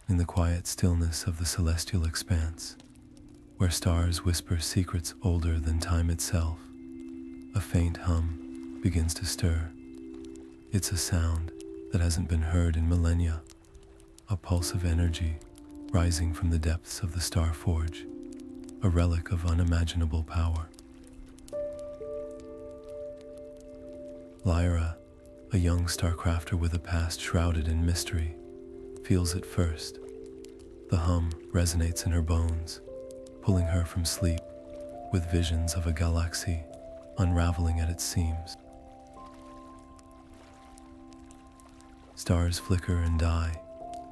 in the quiet stillness of the celestial expanse, where stars whisper secrets older than time itself, a faint hum begins to stir. It's a sound that hasn't been heard in millennia, a pulse of energy rising from the depths of the Star Forge, a relic of unimaginable power. Lyra, a young Starcrafter with a past shrouded in mystery, feels it first. The hum resonates in her bones, pulling her from sleep with visions of a galaxy unraveling at its seams. Stars flicker and die,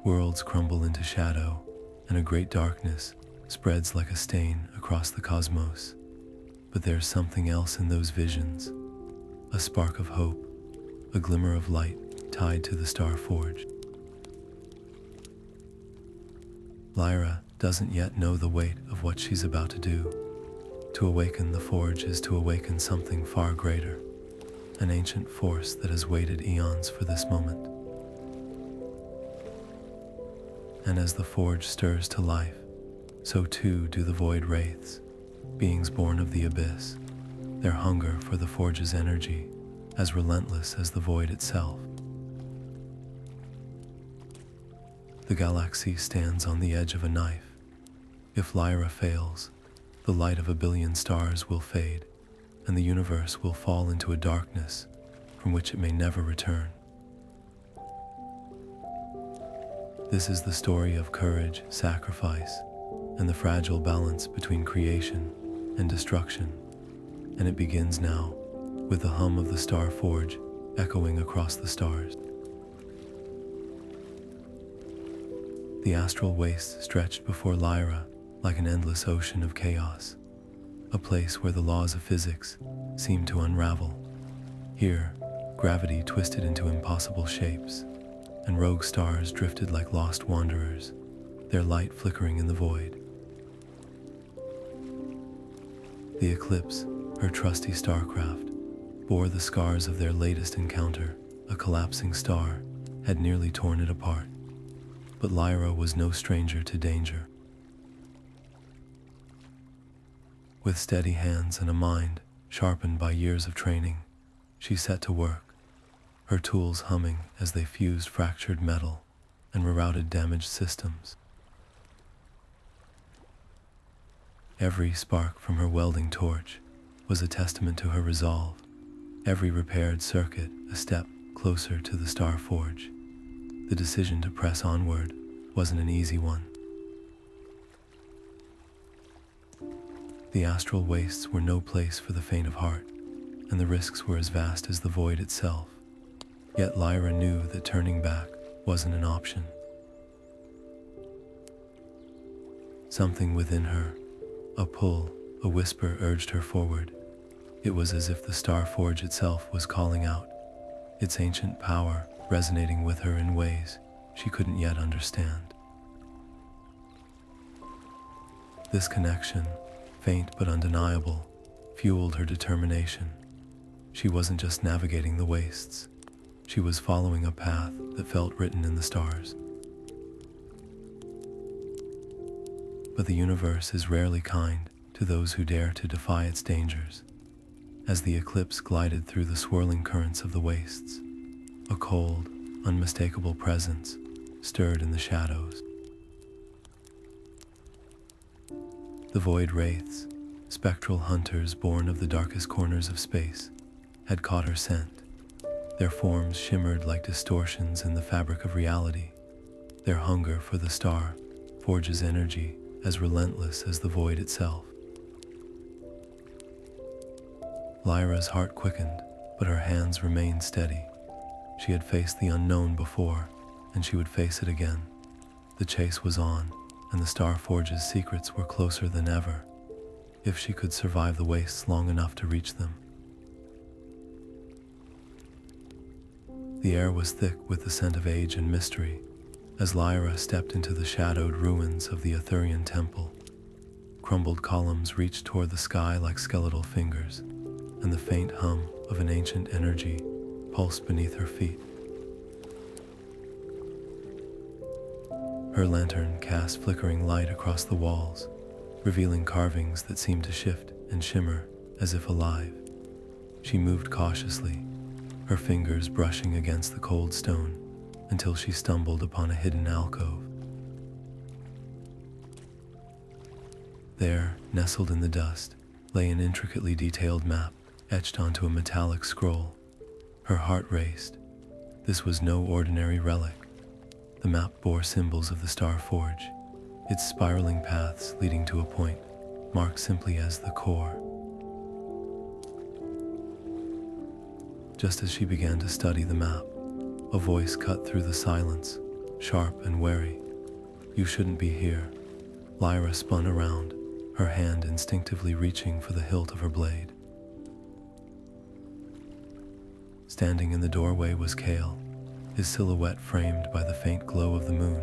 worlds crumble into shadow, and a great darkness spreads like a stain across the cosmos. But there's something else in those visions, a spark of hope, a glimmer of light tied to the Star Forge. Lyra doesn't yet know the weight of what she's about to do. To awaken the Forge is to awaken something far greater, an ancient force that has waited eons for this moment. And as the Forge stirs to life, so too do the Void Wraiths, beings born of the abyss, their hunger for the Forge's energy, as relentless as the void itself. The galaxy stands on the edge of a knife. If Lyra fails, the light of a billion stars will fade, and the universe will fall into a darkness from which it may never return. This is the story of courage, sacrifice, and the fragile balance between creation and destruction, and it begins now, with the hum of the Star Forge echoing across the stars. The Astral Wastes stretched before Lyra like an endless ocean of chaos, a place where the laws of physics seemed to unravel. Here, gravity twisted into impossible shapes, and rogue stars drifted like lost wanderers, their light flickering in the void. The Eclipse, her trusty starcraft, bore the scars of their latest encounter. A collapsing star had nearly torn it apart. But Lyra was no stranger to danger. With steady hands and a mind sharpened by years of training, she set to work, her tools humming as they fused fractured metal and rerouted damaged systems. Every spark from her welding torch was a testament to her resolve, every repaired circuit a step closer to the Star Forge. The decision to press onward wasn't an easy one. The Astral Wastes were no place for the faint of heart, and the risks were as vast as the void itself. Yet Lyra knew that turning back wasn't an option. Something within her, a pull, a whisper urged her forward. It was as if the Star Forge itself was calling out, its ancient power resonating with her in ways she couldn't yet understand. This connection, faint but undeniable, fueled her determination. She wasn't just navigating the wastes, she was following a path that felt written in the stars. But the universe is rarely kind to those who dare to defy its dangers. As the Eclipse glided through the swirling currents of the wastes, a cold, unmistakable presence stirred in the shadows. The Void Wraiths, spectral hunters born of the darkest corners of space, had caught her scent. Their forms shimmered like distortions in the fabric of reality, their hunger for the Star Forge's energy as relentless as the void itself. Lyra's heart quickened, but her hands remained steady. She had faced the unknown before, and she would face it again. The chase was on, and the Star Forge's secrets were closer than ever, if she could survive the wastes long enough to reach them. The air was thick with the scent of age and mystery, as Lyra stepped into the shadowed ruins of the Aetherian Temple. Crumbled columns reached toward the sky like skeletal fingers, and the faint hum of an ancient energy pulsed beneath her feet. Her lantern cast flickering light across the walls, revealing carvings that seemed to shift and shimmer as if alive. She moved cautiously, her fingers brushing against the cold stone until she stumbled upon a hidden alcove. There, nestled in the dust, lay an intricately detailed map etched onto a metallic scroll. Her heart raced. This was no ordinary relic. The map bore symbols of the Star Forge, its spiraling paths leading to a point marked simply as the core. Just as she began to study the map, a voice cut through the silence, sharp and wary. "You shouldn't be here." Lyra spun around, her hand instinctively reaching for the hilt of her blade. Standing in the doorway was Kael, his silhouette framed by the faint glow of the moon.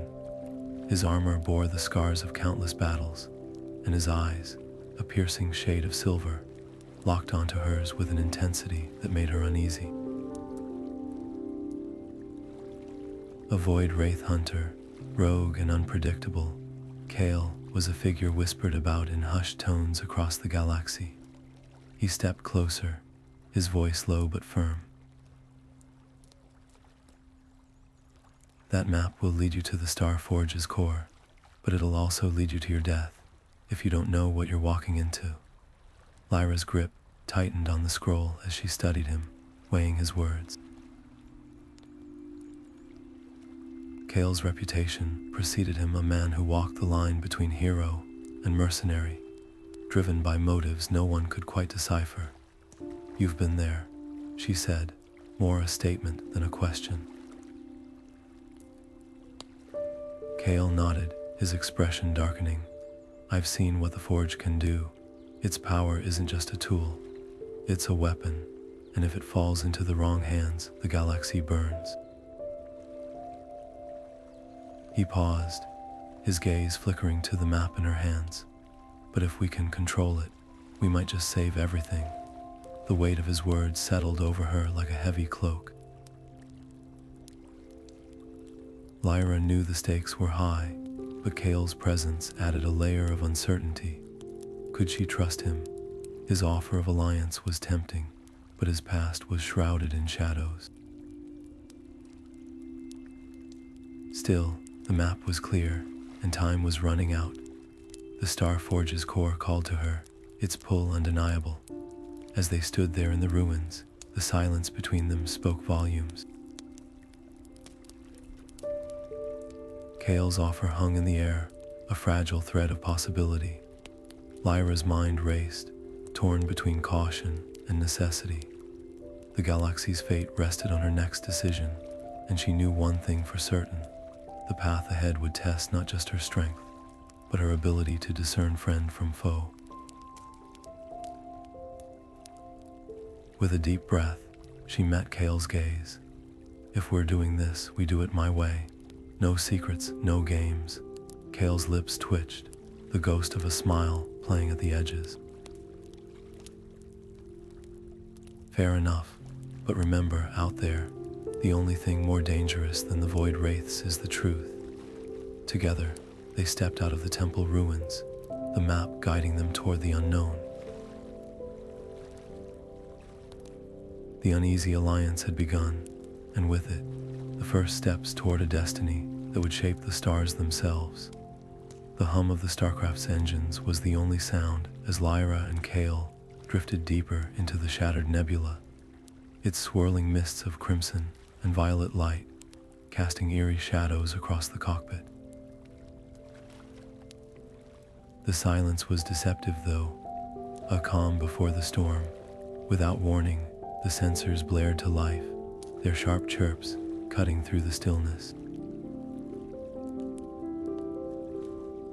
His armor bore the scars of countless battles, and his eyes, a piercing shade of silver, locked onto hers with an intensity that made her uneasy. A Void Wraith hunter, rogue and unpredictable, Kael was a figure whispered about in hushed tones across the galaxy. He stepped closer, his voice low but firm. "That map will lead you to the Star Forge's core, but it'll also lead you to your death if you don't know what you're walking into." Lyra's grip tightened on the scroll as she studied him, weighing his words. Kael's reputation preceded him, a man who walked the line between hero and mercenary, driven by motives no one could quite decipher. "You've been there," she said, more a statement than a question. Kael nodded, his expression darkening. "I've seen what the Forge can do. Its power isn't just a tool, it's a weapon, and if it falls into the wrong hands, the galaxy burns." He paused, his gaze flickering to the map in her hands. "But if we can control it, we might just save everything." The weight of his words settled over her like a heavy cloak. Lyra knew the stakes were high, but Kael's presence added a layer of uncertainty. Could she trust him? His offer of alliance was tempting, but his past was shrouded in shadows. Still, the map was clear, and time was running out. The Star Forge's core called to her, its pull undeniable. As they stood there in the ruins, the silence between them spoke volumes. Kael's offer hung in the air, a fragile thread of possibility. Lyra's mind raced, torn between caution and necessity. The galaxy's fate rested on her next decision, and she knew one thing for certain. The path ahead would test not just her strength, but her ability to discern friend from foe. With a deep breath, she met Kael's gaze. "If we're doing this, we do it my way. No secrets, no games." Kael's lips twitched, the ghost of a smile playing at the edges. "Fair enough, but remember, out there, the only thing more dangerous than the Void Wraiths is the truth." Together, they stepped out of the temple ruins, the map guiding them toward the unknown. The Uneasy alliance had begun, and with it, the first steps toward a destiny that would shape the stars themselves. The hum of the Starcraft's engines was the only sound as Lyra and Kael drifted deeper into the shattered Nebula, its swirling mists of crimson and violet light casting eerie shadows across the cockpit. The silence was deceptive though, a calm before the storm. Without warning, the sensors blared to life, their sharp chirps cutting through the stillness.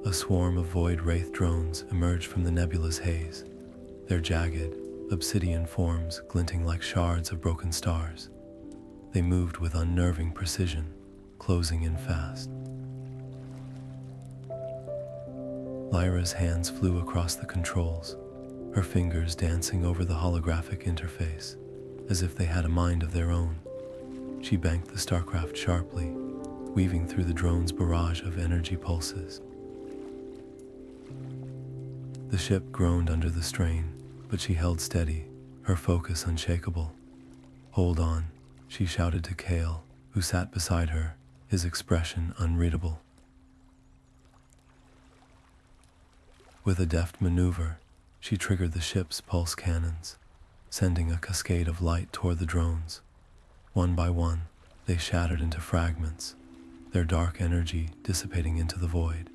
A swarm of Void Wraith drones emerged from the nebula's haze, their jagged, obsidian forms glinting like shards of broken stars. They moved with unnerving precision, closing in fast. Lyra's hands flew across the controls, her fingers dancing over the holographic interface, as if they had a mind of their own. She banked the Starcraft sharply, weaving through the drone's barrage of energy pulses. The ship groaned under the strain, but she held steady, her focus unshakable. "Hold on," she shouted to Kael, who sat beside her, his expression unreadable. With a deft maneuver, she triggered the ship's pulse cannons, sending a cascade of light toward the drones. One by one, they shattered into fragments, their dark energy dissipating into the void.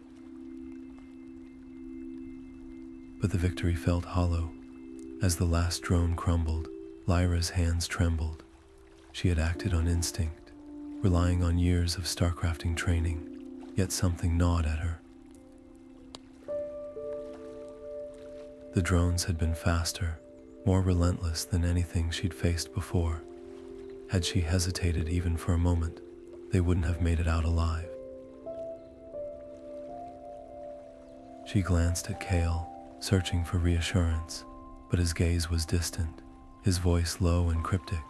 But the victory felt hollow. As the last drone crumbled, Lyra's hands trembled. She had acted on instinct, relying on years of starcrafting training, yet something gnawed at her. The drones had been faster, more relentless than anything she'd faced before. Had she hesitated even for a moment, they wouldn't have made it out alive. She glanced at Kael, searching for reassurance, but his gaze was distant, his voice low and cryptic.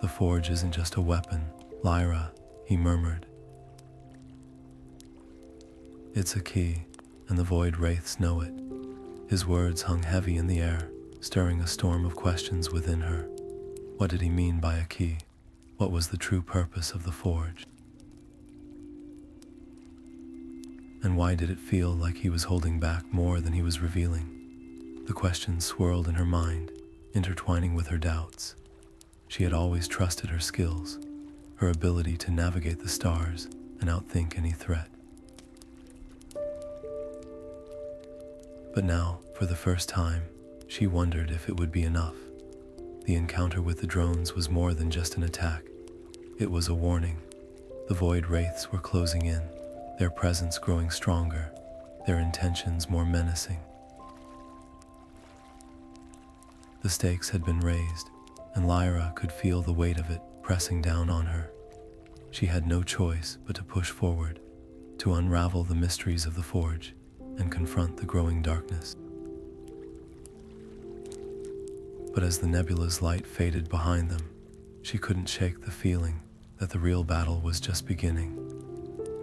"The forge isn't just a weapon, Lyra," he murmured. "It's a key, and the Void Wraiths know it." His words hung heavy in the air, stirring a storm of questions within her. What did he mean by a key? What was the true purpose of the forge? And why did it feel like he was holding back more than he was revealing? The questions swirled in her mind, intertwining with her doubts. She had always trusted her skills, her ability to navigate the stars and outthink any threat. But now, for the first time, she wondered if it would be enough. The encounter with the drones was more than just an attack. It was a warning. The Void Wraiths were closing in, their presence growing stronger, their intentions more menacing. The stakes had been raised, and Lyra could feel the weight of it pressing down on her. She had no choice but to push forward, to unravel the mysteries of the forge and confront the growing darkness. But as the Nebula's light faded behind them, she couldn't shake the feeling that the real battle was just beginning,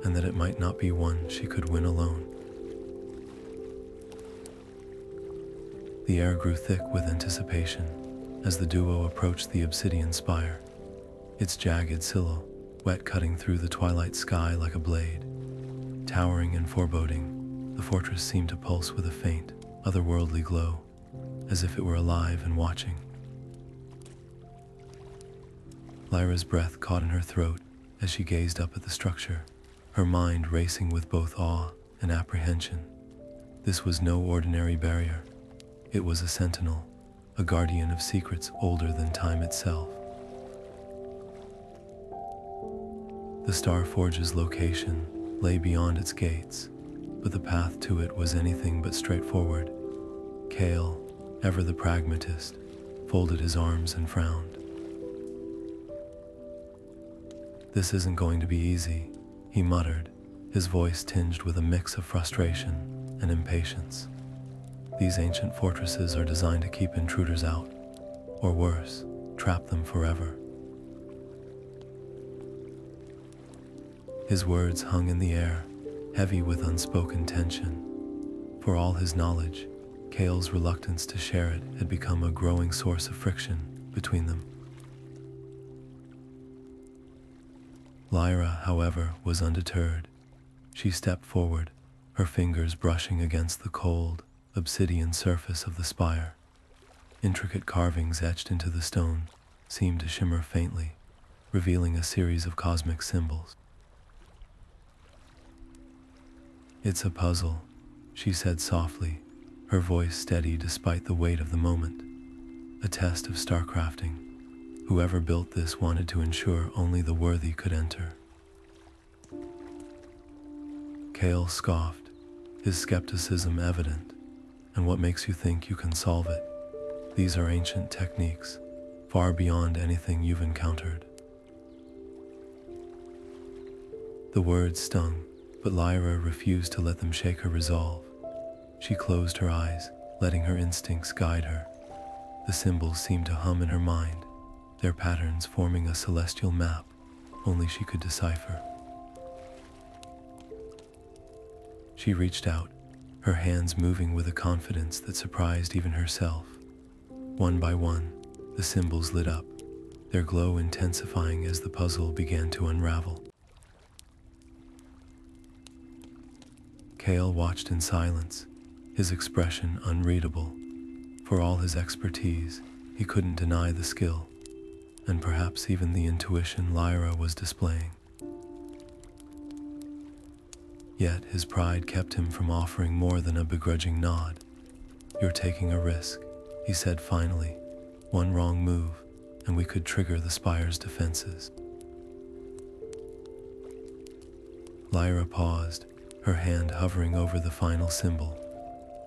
and that it might not be one she could win alone. The air grew thick with anticipation as the duo approached the Obsidian Spire, its jagged silhouette cutting through the twilight sky like a blade. Towering and foreboding, the fortress seemed to pulse with a faint, otherworldly glow, as if it were alive and watching. Lyra's breath caught in her throat as she gazed up at the structure, her mind racing with both awe and apprehension. This was no ordinary barrier. It was a sentinel, a guardian of secrets older than time itself. The Star Forge's location lay beyond its gates, but the path to it was anything but straightforward. Kael, ever the pragmatist, folded his arms and frowned. "This isn't going to be easy," he muttered, his voice tinged with a mix of frustration and impatience. "These ancient fortresses are designed to keep intruders out, or worse, trap them forever." His words hung in the air, heavy with unspoken tension. For all his knowledge, Kael's reluctance to share it had become a growing source of friction between them. Lyra, however, was undeterred. She stepped forward, her fingers brushing against the cold, obsidian surface of the spire. Intricate carvings etched into the stone seemed to shimmer faintly, revealing a series of cosmic symbols. "It's a puzzle," she said softly, her voice steady despite the weight of the moment. "A test of starcrafting. Whoever built this wanted to ensure only the worthy could enter." Kael scoffed, his skepticism evident. "And what makes you think you can solve it? These are ancient techniques, far beyond anything you've encountered." The words stung, but Lyra refused to let them shake her resolve. She closed her eyes, letting her instincts guide her. The symbols seemed to hum in her mind, their patterns forming a celestial map only she could decipher. She reached out, her hands moving with a confidence that surprised even herself. One by one, the symbols lit up, their glow intensifying as the puzzle began to unravel. Kael watched in silence, his expression unreadable. For all his expertise, he couldn't deny the skill, and perhaps even the intuition Lyra was displaying. Yet his pride kept him from offering more than a begrudging nod. "You're taking a risk," he said finally. "One wrong move, and we could trigger the Spire's defenses." Lyra paused, her hand hovering over the final symbol.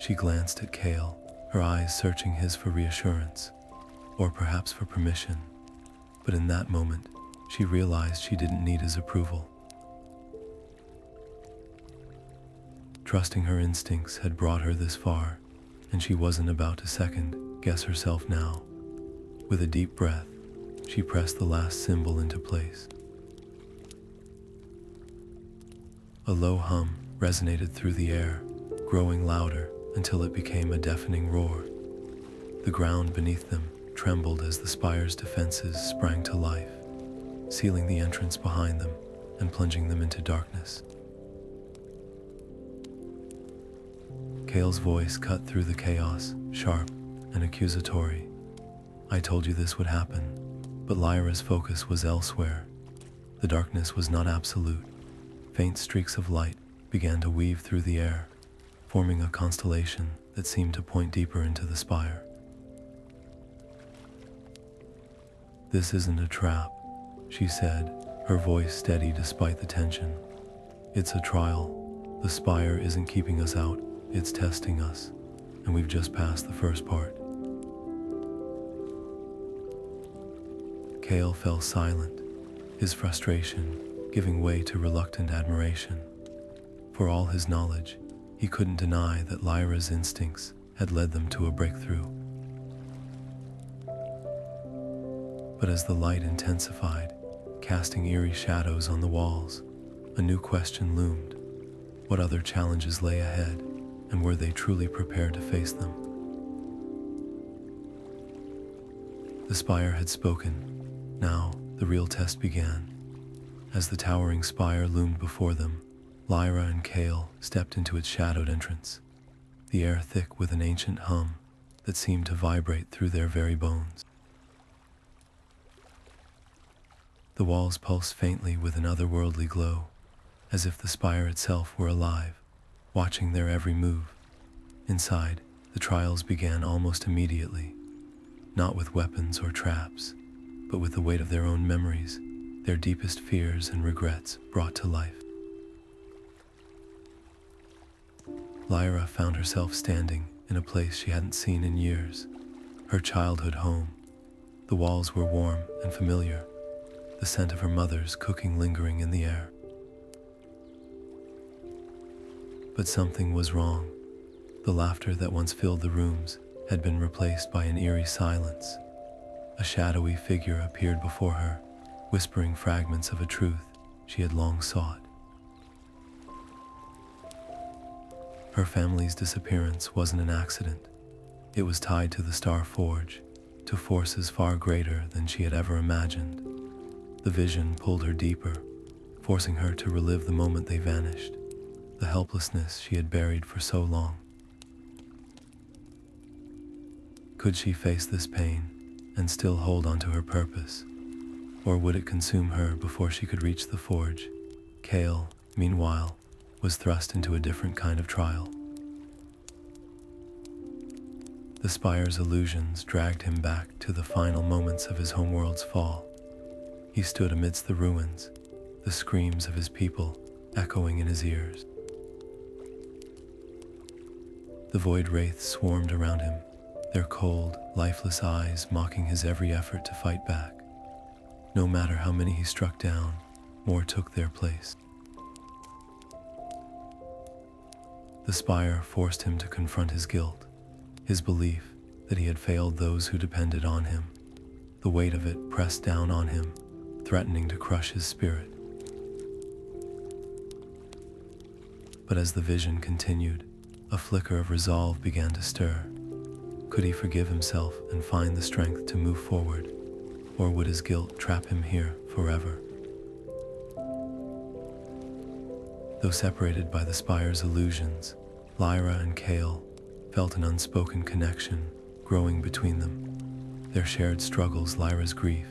She glanced at Kael, her eyes searching his for reassurance, or perhaps for permission. But in that moment, she realized she didn't need his approval. Trusting her instincts had brought her this far, and she wasn't about to second-guess herself now. With a deep breath, she pressed the last symbol into place. A low hum resonated through the air, growing louder until it became a deafening roar. The ground beneath them trembled as the Spire's defenses sprang to life, sealing the entrance behind them and plunging them into darkness. Kael's voice cut through the chaos, sharp and accusatory. "I told you this would happen," but Lyra's focus was elsewhere. The darkness was not absolute. Faint streaks of light began to weave through the air, forming a constellation that seemed to point deeper into the Spire. "This isn't a trap," she said, her voice steady despite the tension. "It's a trial. The Spire isn't keeping us out, it's testing us, and we've just passed the first part." Kael fell silent, his frustration giving way to reluctant admiration. For all his knowledge, he couldn't deny that Lyra's instincts had led them to a breakthrough. But as the light intensified, casting eerie shadows on the walls, a new question loomed. What other challenges lay ahead, and were they truly prepared to face them? The Spire had spoken. Now, the real test began. As the towering Spire loomed before them, Lyra and Kael stepped into its shadowed entrance, the air thick with an ancient hum that seemed to vibrate through their very bones. The walls pulsed faintly with an otherworldly glow, as if the Spire itself were alive, watching their every move. Inside, the trials began almost immediately, not with weapons or traps, but with the weight of their own memories, their deepest fears and regrets brought to life. Lyra found herself standing in a place she hadn't seen in years, her childhood home. The walls were warm and familiar, the scent of her mother's cooking lingering in the air. But something was wrong. The laughter that once filled the rooms had been replaced by an eerie silence. A shadowy figure appeared before her, whispering fragments of a truth she had long sought. Her family's disappearance wasn't an accident. It was tied to the Star Forge, to forces far greater than she had ever imagined. The vision pulled her deeper, forcing her to relive the moment they vanished, the helplessness she had buried for so long. Could she face this pain and still hold on to her purpose? Or would it consume her before she could reach the forge? Kael, meanwhile, was thrust into a different kind of trial. The Spire's illusions dragged him back to the final moments of his homeworld's fall. He stood amidst the ruins, the screams of his people echoing in his ears. The Void Wraiths swarmed around him, their cold, lifeless eyes mocking his every effort to fight back. No matter how many he struck down, more took their place. The Spire forced him to confront his guilt, his belief that he had failed those who depended on him. The weight of it pressed down on him, threatening to crush his spirit. But as the vision continued, a flicker of resolve began to stir. Could he forgive himself and find the strength to move forward? Or would his guilt trap him here forever? Though separated by the spire's illusions, Lyra and Kael felt an unspoken connection growing between them. Their shared struggles, Lyra's grief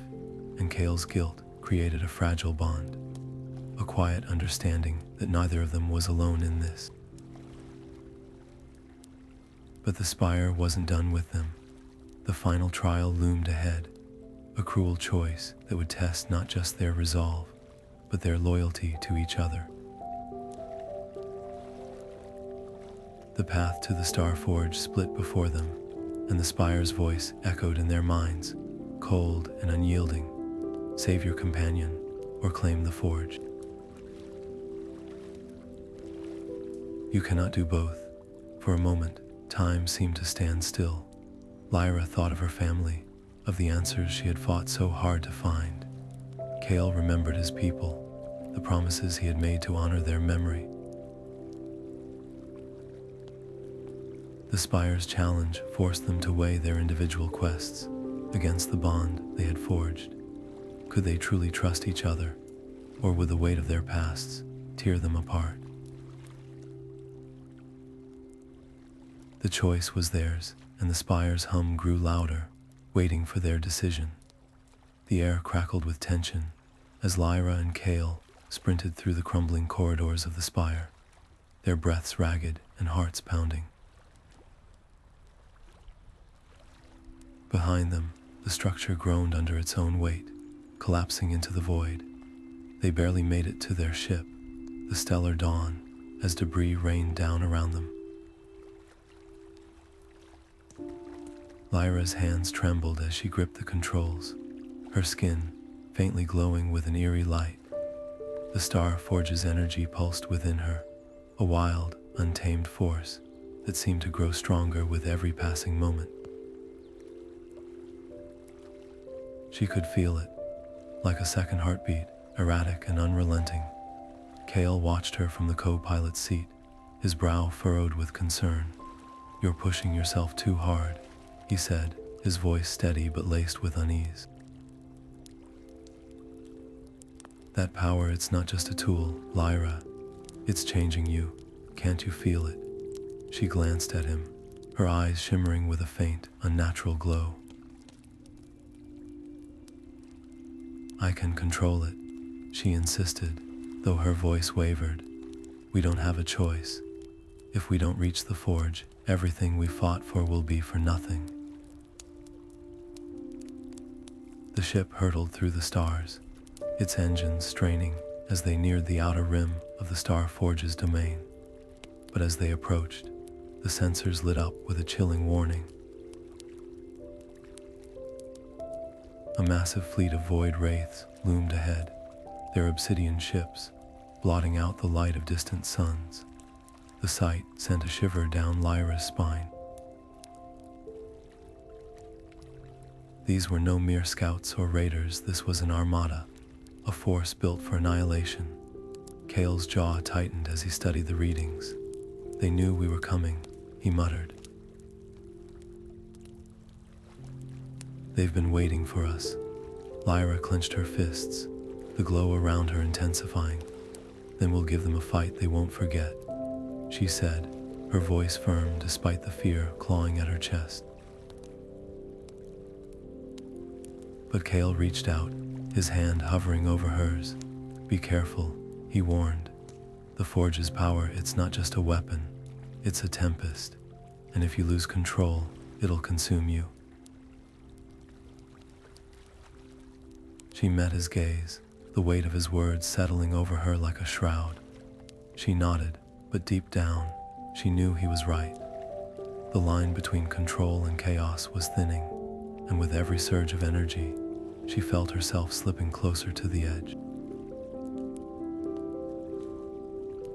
and Kael's guilt, created a fragile bond, a quiet understanding that neither of them was alone in this. But the spire wasn't done with them. The final trial loomed ahead, a cruel choice that would test not just their resolve, but their loyalty to each other. The path to the Star Forge split before them, and the spire's voice echoed in their minds, cold and unyielding. Save your companion, or claim the forge. You cannot do both. For a moment, time seemed to stand still. Lyra thought of her family, of the answers she had fought so hard to find. Kael remembered his people, the promises he had made to honor their memory. The spire's challenge forced them to weigh their individual quests against the bond they had forged. Could they truly trust each other, or would the weight of their pasts tear them apart? The choice was theirs, and the spire's hum grew louder, waiting for their decision. The air crackled with tension as Lyra and Kael sprinted through the crumbling corridors of the spire, their breaths ragged and hearts pounding. Behind them, the structure groaned under its own weight, collapsing into the void. They barely made it to their ship, the stellar dawn, as debris rained down around them. Lyra's hands trembled as she gripped the controls, her skin faintly glowing with an eerie light. The Star Forge's energy pulsed within her, a wild, untamed force that seemed to grow stronger with every passing moment. She could feel it, like a second heartbeat, erratic and unrelenting. Kael watched her from the co-pilot's seat, his brow furrowed with concern. "You're pushing yourself too hard," he said, his voice steady but laced with unease. "That power, it's not just a tool, Lyra. It's changing you. Can't you feel it?" She glanced at him, her eyes shimmering with a faint, unnatural glow. "I can control it," she insisted, though her voice wavered. "We don't have a choice. If we don't reach the forge, everything we fought for will be for nothing." The ship hurtled through the stars, its engines straining as they neared the outer rim of the Star Forge's domain. But as they approached, the sensors lit up with a chilling warning. A massive fleet of Void Wraiths loomed ahead, their obsidian ships blotting out the light of distant suns. The sight sent a shiver down Lyra's spine. These were no mere scouts or raiders, this was an armada, a force built for annihilation. Kael's jaw tightened as he studied the readings. "They knew we were coming," he muttered. "They've been waiting for us." Lyra clenched her fists, the glow around her intensifying. "Then we'll give them a fight they won't forget," she said, her voice firm despite the fear clawing at her chest. But Kael reached out, his hand hovering over hers. "Be careful," he warned. "The Forge's power, it's not just a weapon, it's a tempest, and if you lose control, it'll consume you." She met his gaze, the weight of his words settling over her like a shroud. She nodded, but deep down, she knew he was right. The line between control and chaos was thinning, and with every surge of energy, she felt herself slipping closer to the edge.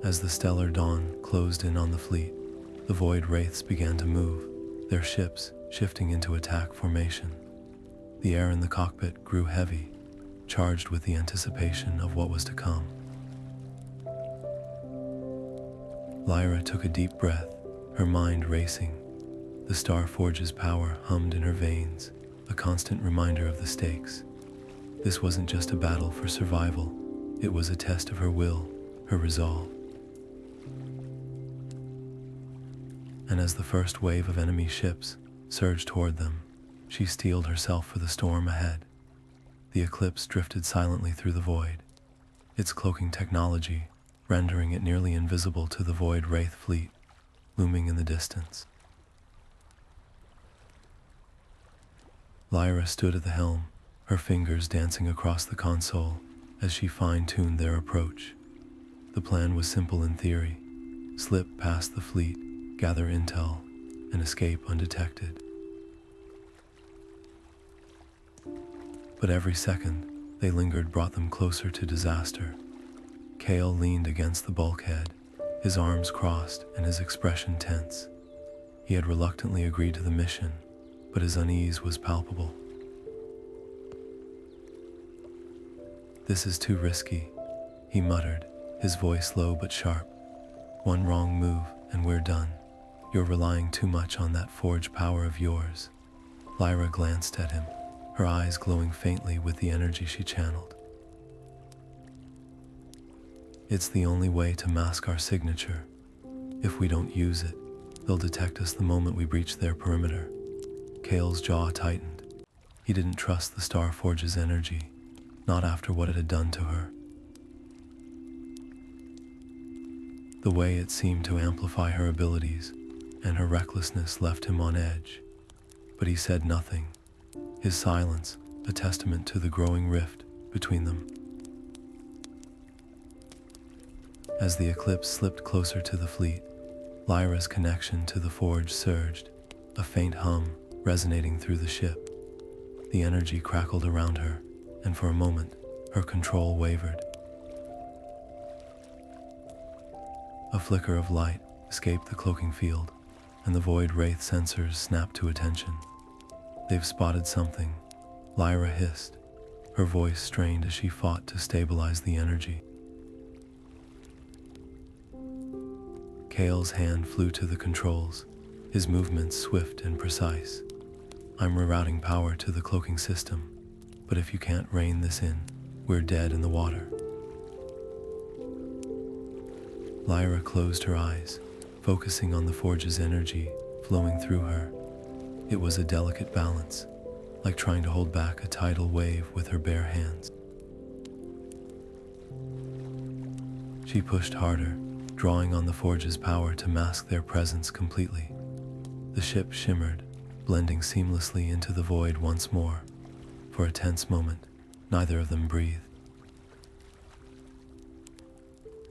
As the stellar dawn closed in on the fleet, the Void Wraiths began to move, their ships shifting into attack formation. The air in the cockpit grew heavy, charged with the anticipation of what was to come. Lyra took a deep breath, her mind racing. The Starforge's power hummed in her veins, a constant reminder of the stakes. This wasn't just a battle for survival, it was a test of her will, her resolve. And as the first wave of enemy ships surged toward them, she steeled herself for the storm ahead. The eclipse drifted silently through the void, its cloaking technology rendering it nearly invisible to the Void Wraith fleet looming in the distance. Lyra stood at the helm, her fingers dancing across the console as she fine-tuned their approach. The plan was simple in theory: slip past the fleet, gather intel, and escape undetected. But every second they lingered brought them closer to disaster. Kael leaned against the bulkhead, his arms crossed and his expression tense. He had reluctantly agreed to the mission, but his unease was palpable. "This is too risky," he muttered, his voice low but sharp. "One wrong move and we're done. You're relying too much on that forge power of yours." Lyra glanced at him, her eyes glowing faintly with the energy she channeled. "It's the only way to mask our signature. If we don't use it, they'll detect us the moment we breach their perimeter." Kael's jaw tightened. He didn't trust the Starforge's energy, not after what it had done to her. The way it seemed to amplify her abilities, and her recklessness left him on edge. But he said nothing, his silence a testament to the growing rift between them. As the eclipse slipped closer to the fleet, Lyra's connection to the forge surged, a faint hum resonating through the ship. The energy crackled around her, and for a moment, her control wavered. A flicker of light escaped the cloaking field, and the Void Wraith sensors snapped to attention. "They've spotted something," Lyra hissed, her voice strained as she fought to stabilize the energy. Kael's hand flew to the controls, his movements swift and precise. "I'm rerouting power to the cloaking system, but if you can't rein this in, we're dead in the water." Lyra closed her eyes, focusing on the forge's energy flowing through her. It was a delicate balance, like trying to hold back a tidal wave with her bare hands. She pushed harder, drawing on the forge's power to mask their presence completely. The ship shimmered, blending seamlessly into the void once more. For a tense moment, neither of them breathed.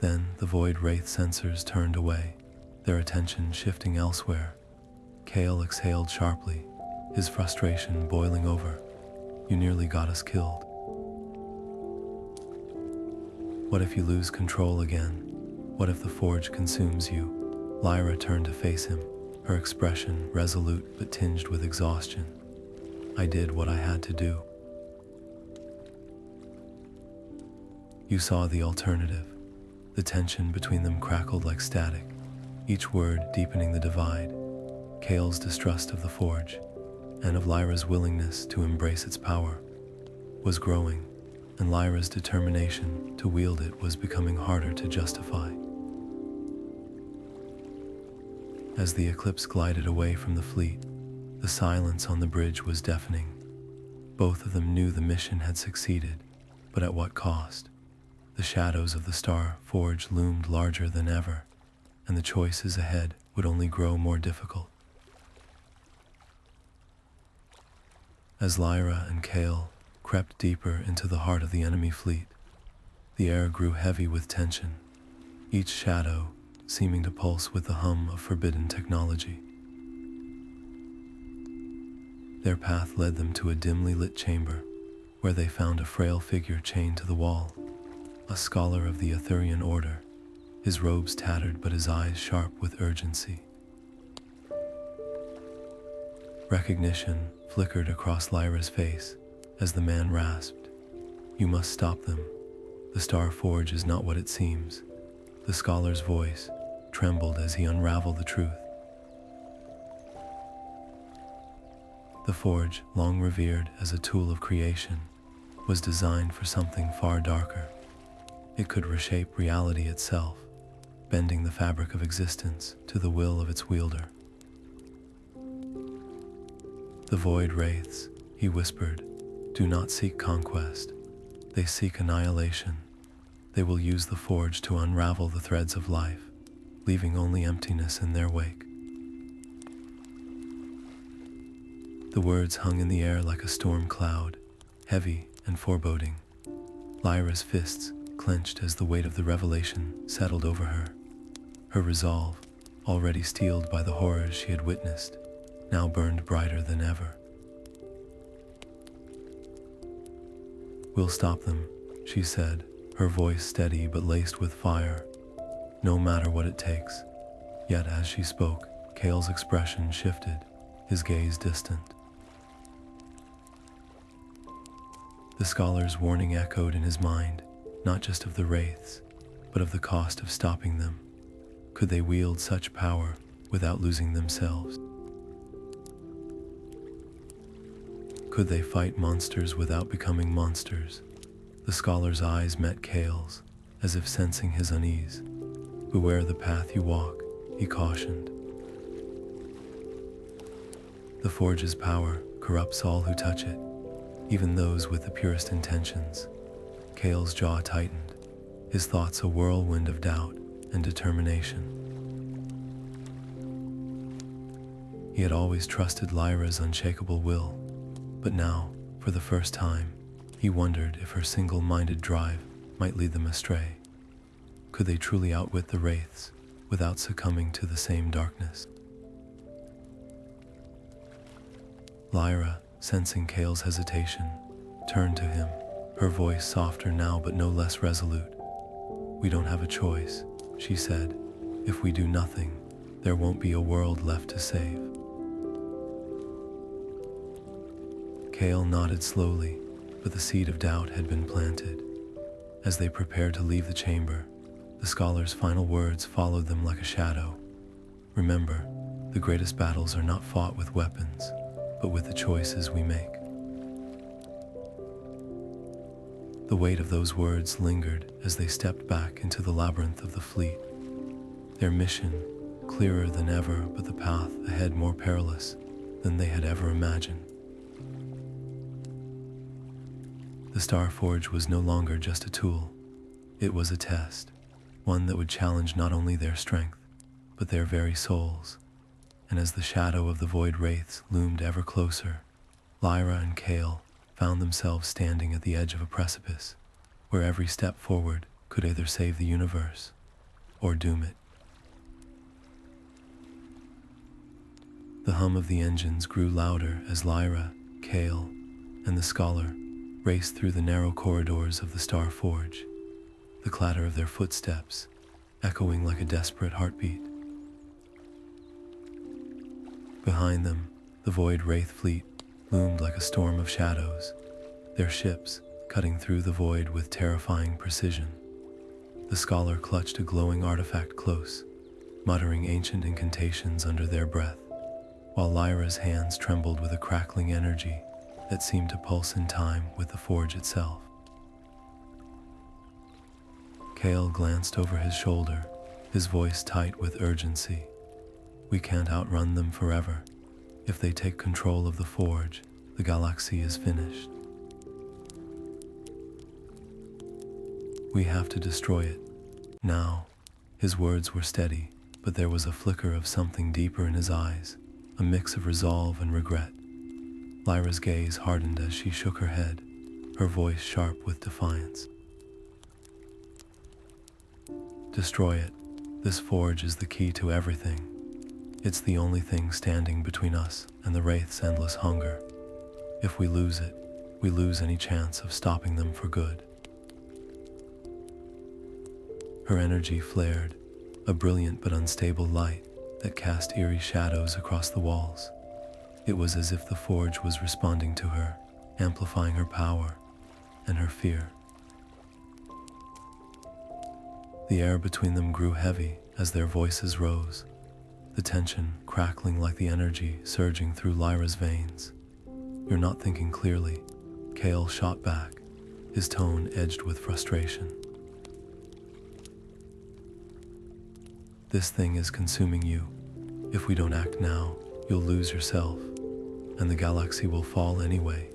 Then the Void Wraith sensors turned away, their attention shifting elsewhere. Kael exhaled sharply, his frustration boiling over. "You nearly got us killed. What if you lose control again? What if the forge consumes you?" Lyra turned to face him, her expression resolute but tinged with exhaustion. "I did what I had to do." "You saw the alternative." The tension between them crackled like static, each word deepening the divide. Kael's distrust of the forge, and of Lyra's willingness to embrace its power, was growing, and Lyra's determination to wield it was becoming harder to justify. As the eclipse glided away from the fleet, the silence on the bridge was deafening. Both of them knew the mission had succeeded, but at what cost? The shadows of the Star Forge loomed larger than ever, and the choices ahead would only grow more difficult. As Lyra and Kael crept deeper into the heart of the enemy fleet, the air grew heavy with tension, each shadow seeming to pulse with the hum of forbidden technology. Their path led them to a dimly lit chamber, where they found a frail figure chained to the wall, a scholar of the Aetherian order, his robes tattered but his eyes sharp with urgency. Recognition flickered across Lyra's face as the man rasped, "You must stop them. The Star Forge is not what it seems." The scholar's voice, trembled as he unraveled the truth. The forge, long revered as a tool of creation, was designed for something far darker. It could reshape reality itself, bending the fabric of existence to the will of its wielder. The Void Wraiths, he whispered, do not seek conquest. They seek annihilation. They will use the forge to unravel the threads of life, leaving only emptiness in their wake. The words hung in the air like a storm cloud, heavy and foreboding. Lyra's fists clenched as the weight of the revelation settled over her. Her resolve, already steeled by the horrors she had witnessed, now burned brighter than ever. We'll stop them, she said, her voice steady but laced with fire. No matter what it takes. Yet as she spoke, Kael's expression shifted, his gaze distant. The scholar's warning echoed in his mind, not just of the wraiths, but of the cost of stopping them. Could they wield such power without losing themselves? Could they fight monsters without becoming monsters? The scholar's eyes met Kael's, as if sensing his unease. Beware the path you walk, he cautioned. The forge's power corrupts all who touch it, even those with the purest intentions. Kael's jaw tightened, his thoughts a whirlwind of doubt and determination. He had always trusted Lyra's unshakable will, but now, for the first time, he wondered if her single-minded drive might lead them astray. Could they truly outwit the wraiths without succumbing to the same darkness? Lyra, sensing Kael's hesitation, turned to him, her voice softer now but no less resolute. We don't have a choice, she said. If we do nothing, there won't be a world left to save. Kael nodded slowly, but the seed of doubt had been planted. As they prepared to leave the chamber, the scholar's final words followed them like a shadow. Remember, the greatest battles are not fought with weapons, but with the choices we make. The weight of those words lingered as they stepped back into the labyrinth of the fleet. Their mission, clearer than ever, but the path ahead more perilous than they had ever imagined. The Starforge was no longer just a tool. It was a test, one that would challenge not only their strength, but their very souls. And as the shadow of the Void Wraiths loomed ever closer, Lyra and Kael found themselves standing at the edge of a precipice, where every step forward could either save the universe or doom it. The hum of the engines grew louder as Lyra, Kael, and the scholar raced through the narrow corridors of the Starforge, the clatter of their footsteps echoing like a desperate heartbeat. Behind them, the Void Wraith fleet loomed like a storm of shadows, their ships cutting through the void with terrifying precision. The scholar clutched a glowing artifact close, muttering ancient incantations under their breath, while Lyra's hands trembled with a crackling energy that seemed to pulse in time with the forge itself. Kael glanced over his shoulder, his voice tight with urgency. We can't outrun them forever. If they take control of the forge, the galaxy is finished. We have to destroy it. Now, his words were steady, but there was a flicker of something deeper in his eyes, a mix of resolve and regret. Lyra's gaze hardened as she shook her head, her voice sharp with defiance. Destroy it. This forge is the key to everything. It's the only thing standing between us and the Wraith's endless hunger. If we lose it, we lose any chance of stopping them for good. Her energy flared, a brilliant but unstable light that cast eerie shadows across the walls. It was as if the forge was responding to her, amplifying her power and her fear. The air between them grew heavy as their voices rose, the tension crackling like the energy surging through Lyra's veins. "You're not thinking clearly," Kael shot back, his tone edged with frustration. "This thing is consuming you. If we don't act now, you'll lose yourself, and the galaxy will fall anyway."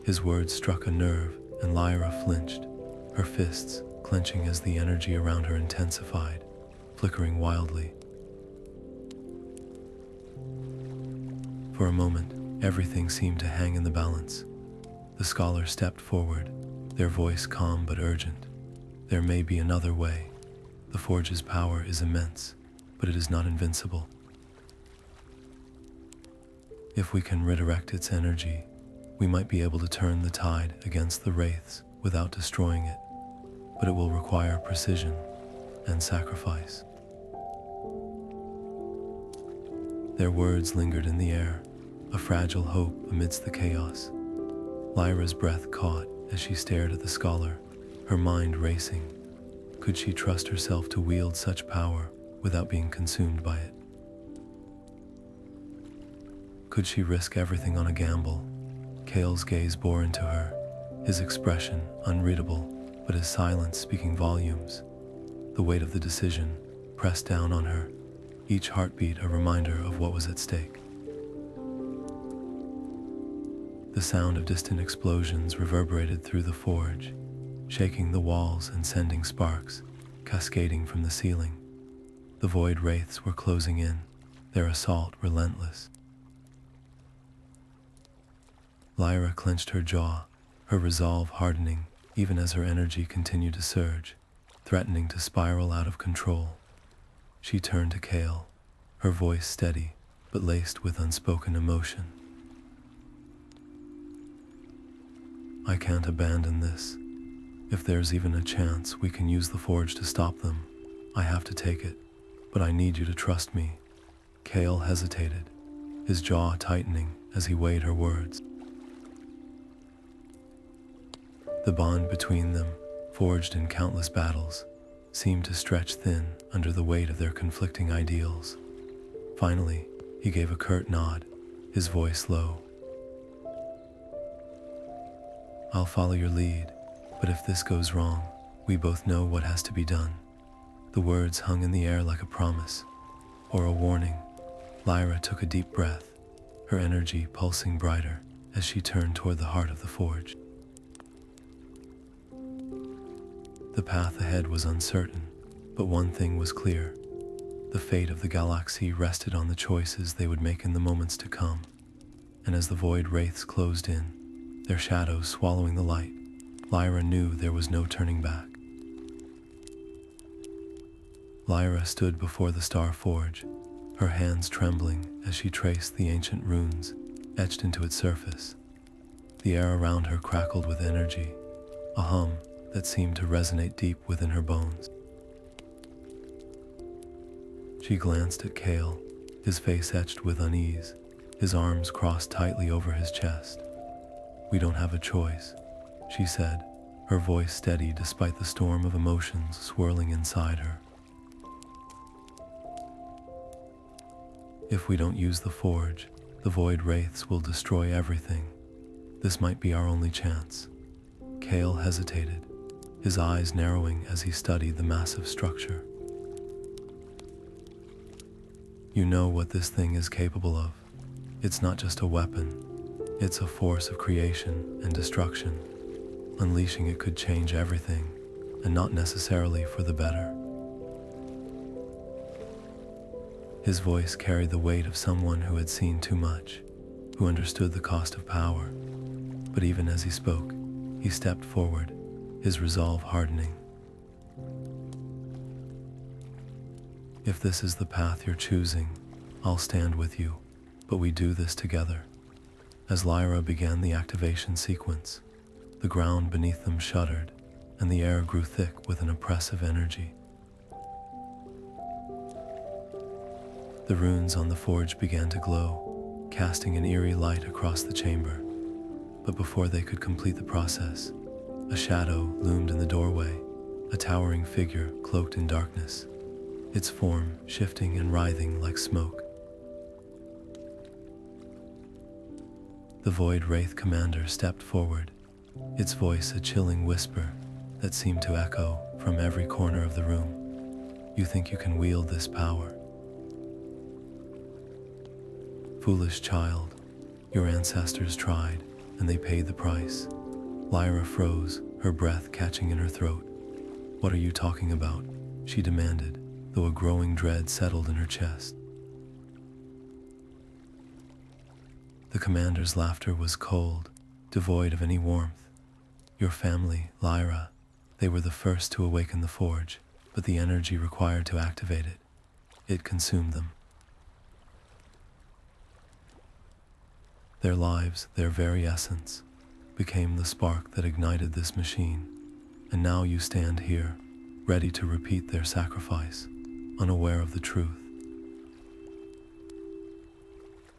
His words struck a nerve, and Lyra flinched, her fists clenching as the energy around her intensified, flickering wildly. For a moment, everything seemed to hang in the balance. The scholar stepped forward, their voice calm but urgent. "There may be another way. The Forge's power is immense, but it is not invincible. If we can redirect its energy, we might be able to turn the tide against the Wraiths without destroying it, but it will require precision and sacrifice." Their words lingered in the air, a fragile hope amidst the chaos. Lyra's breath caught as she stared at the scholar, her mind racing. Could she trust herself to wield such power without being consumed by it? Could she risk everything on a gamble? Kael's gaze bore into her, his expression unreadable, but his silence speaking volumes. The weight of the decision pressed down on her, each heartbeat a reminder of what was at stake. The sound of distant explosions reverberated through the forge, shaking the walls and sending sparks cascading from the ceiling. The Void Wraiths were closing in, their assault relentless. Lyra clenched her jaw, her resolve hardening even as her energy continued to surge, threatening to spiral out of control. She turned to Kael, her voice steady but laced with unspoken emotion. "I can't abandon this. If there's even a chance we can use the Forge to stop them, I have to take it, but I need you to trust me." Kael hesitated, his jaw tightening as he weighed her words. The bond between them, forged in countless battles, seemed to stretch thin under the weight of their conflicting ideals. Finally, he gave a curt nod, his voice low. "I'll follow your lead, but if this goes wrong, we both know what has to be done." The words hung in the air like a promise, or a warning. Lyra took a deep breath, her energy pulsing brighter as she turned toward the heart of the forge. The path ahead was uncertain, but one thing was clear. The fate of the galaxy rested on the choices they would make in the moments to come, and as the Void Wraiths closed in, their shadows swallowing the light, Lyra knew there was no turning back. Lyra stood before the Star Forge, her hands trembling as she traced the ancient runes etched into its surface. The air around her crackled with energy, a hum that seemed to resonate deep within her bones. She glanced at Kael, his face etched with unease, his arms crossed tightly over his chest. "We don't have a choice," she said, her voice steady despite the storm of emotions swirling inside her. "If we don't use the Forge, the Void Wraiths will destroy everything. This might be our only chance." Kael hesitated, his eyes narrowing as he studied the massive structure. "You know what this thing is capable of. It's not just a weapon, it's a force of creation and destruction. Unleashing it could change everything, and not necessarily for the better." His voice carried the weight of someone who had seen too much, who understood the cost of power. But even as he spoke, he stepped forward, his resolve hardening. "If this is the path you're choosing, I'll stand with you, but we do this together." As Lyra began the activation sequence, the ground beneath them shuddered, and the air grew thick with an oppressive energy. The runes on the forge began to glow, casting an eerie light across the chamber. But before they could complete the process, a shadow loomed in the doorway, a towering figure cloaked in darkness. its form shifting and writhing like smoke. The Void Wraith commander stepped forward, its voice a chilling whisper that seemed to echo from every corner of the room. "You think you can wield this power? Foolish child, your ancestors tried, and they paid the price." Lyra froze, her breath catching in her throat. "What are you talking about?" she demanded, though a growing dread settled in her chest. The commander's laughter was cold, devoid of any warmth. "Your family, Lyra, they were the first to awaken the forge, but the energy required to activate it consumed them. Their lives, their very essence, became the spark that ignited this machine, and now you stand here, ready to repeat their sacrifice, unaware of the truth."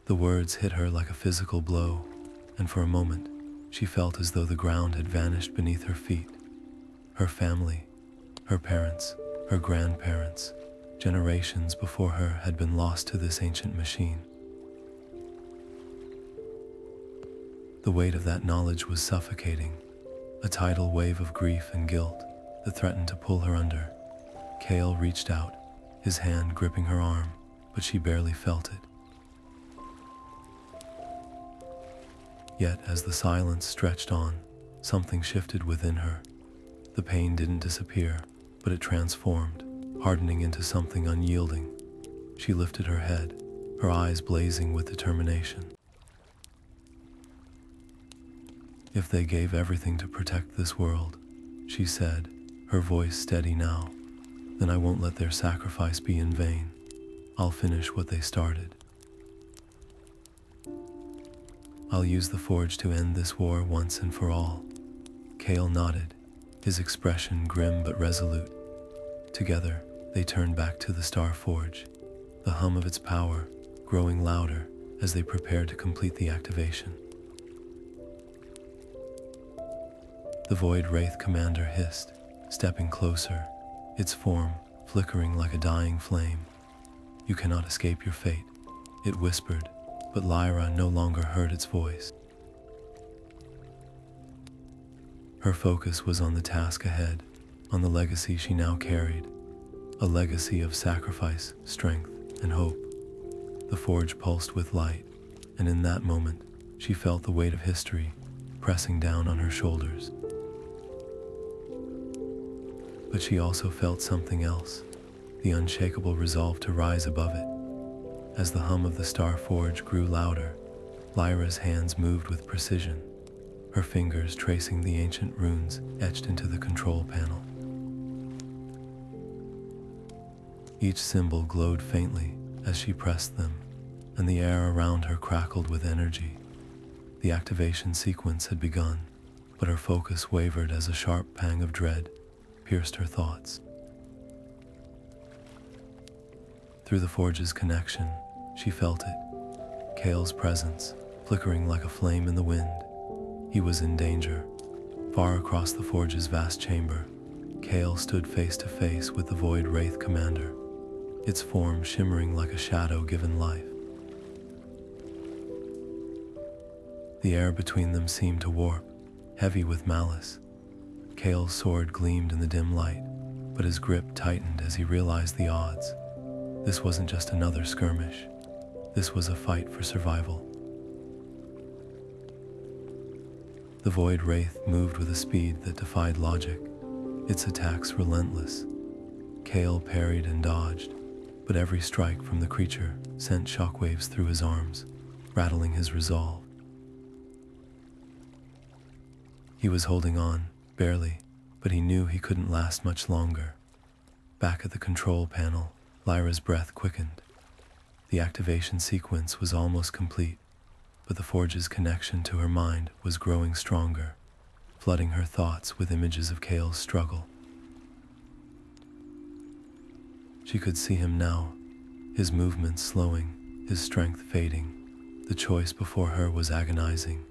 The words hit her like a physical blow, and for a moment, she felt as though the ground had vanished beneath her feet. Her family, her parents, her grandparents, generations before her had been lost to this ancient machine. The weight of that knowledge was suffocating, a tidal wave of grief and guilt that threatened to pull her under. Kael reached out, his hand gripping her arm, but she barely felt it. Yet as the silence stretched on, something shifted within her. The pain didn't disappear, but it transformed, hardening into something unyielding. She lifted her head, her eyes blazing with determination. "If they gave everything to protect this world," she said, her voice steady now, "then I won't let their sacrifice be in vain. I'll finish what they started. I'll use the forge to end this war once and for all." Kael nodded, his expression grim but resolute. Together, they turned back to the Star Forge, the hum of its power growing louder as they prepared to complete the activation. The Void Wraith commander hissed, stepping closer, its form flickering like a dying flame. "You cannot escape your fate," it whispered, but Lyra no longer heard its voice. Her focus was on the task ahead, on the legacy she now carried, a legacy of sacrifice, strength, and hope. The forge pulsed with light, and in that moment, she felt the weight of history pressing down on her shoulders. But she also felt something else, the unshakable resolve to rise above it. As the hum of the Star Forge grew louder, Lyra's hands moved with precision, her fingers tracing the ancient runes etched into the control panel. Each symbol glowed faintly as she pressed them, and the air around her crackled with energy. The activation sequence had begun, but her focus wavered as a sharp pang of dread pierced her thoughts. Through the forge's connection, she felt it, Kael's presence, flickering like a flame in the wind. He was in danger. Far across the forge's vast chamber, Kael stood face to face with the Void Wraith commander, its form shimmering like a shadow given life. The air between them seemed to warp, heavy with malice. Kael's sword gleamed in the dim light, but his grip tightened as he realized the odds. This wasn't just another skirmish. This was a fight for survival. The Void Wraith moved with a speed that defied logic, its attacks relentless. Kael parried and dodged, but every strike from the creature sent shockwaves through his arms, rattling his resolve. He was holding on, barely, but he knew he couldn't last much longer. Back at the control panel, Lyra's breath quickened. The activation sequence was almost complete, but the forge's connection to her mind was growing stronger, flooding her thoughts with images of Kael's struggle. She could see him now, his movements slowing, his strength fading. The choice before her was agonizing.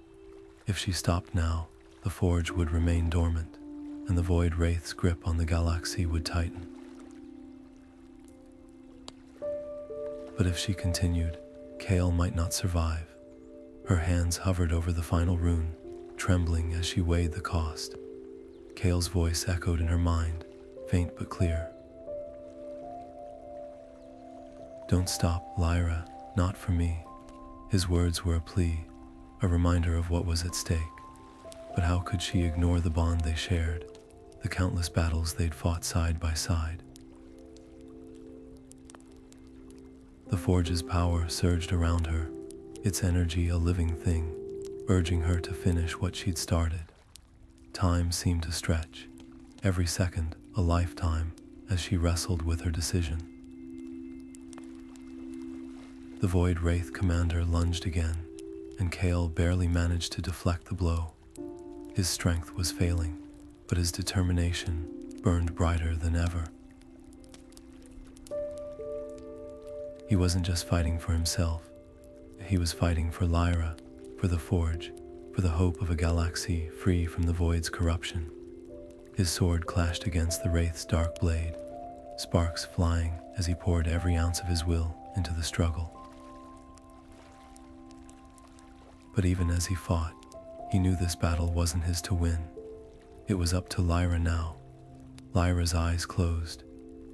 If she stopped now, the forge would remain dormant, and the Void Wraith's grip on the galaxy would tighten. But if she continued, Kael might not survive. Her hands hovered over the final rune, trembling as she weighed the cost. Kael's voice echoed in her mind, faint but clear. "Don't stop, Lyra, not for me." His words were a plea, a reminder of what was at stake. But how could she ignore the bond they shared, the countless battles they'd fought side by side? The forge's power surged around her, its energy a living thing, urging her to finish what she'd started. Time seemed to stretch, every second a lifetime, as she wrestled with her decision. The Void Wraith commander lunged again, and Kael barely managed to deflect the blow. His strength was failing, but his determination burned brighter than ever. He wasn't just fighting for himself, he was fighting for Lyra, for the Forge, for the hope of a galaxy free from the Void's corruption. His sword clashed against the Wraith's dark blade, sparks flying as he poured every ounce of his will into the struggle. But even as he fought, he knew this battle wasn't his to win. It was up to Lyra now. Lyra's eyes closed,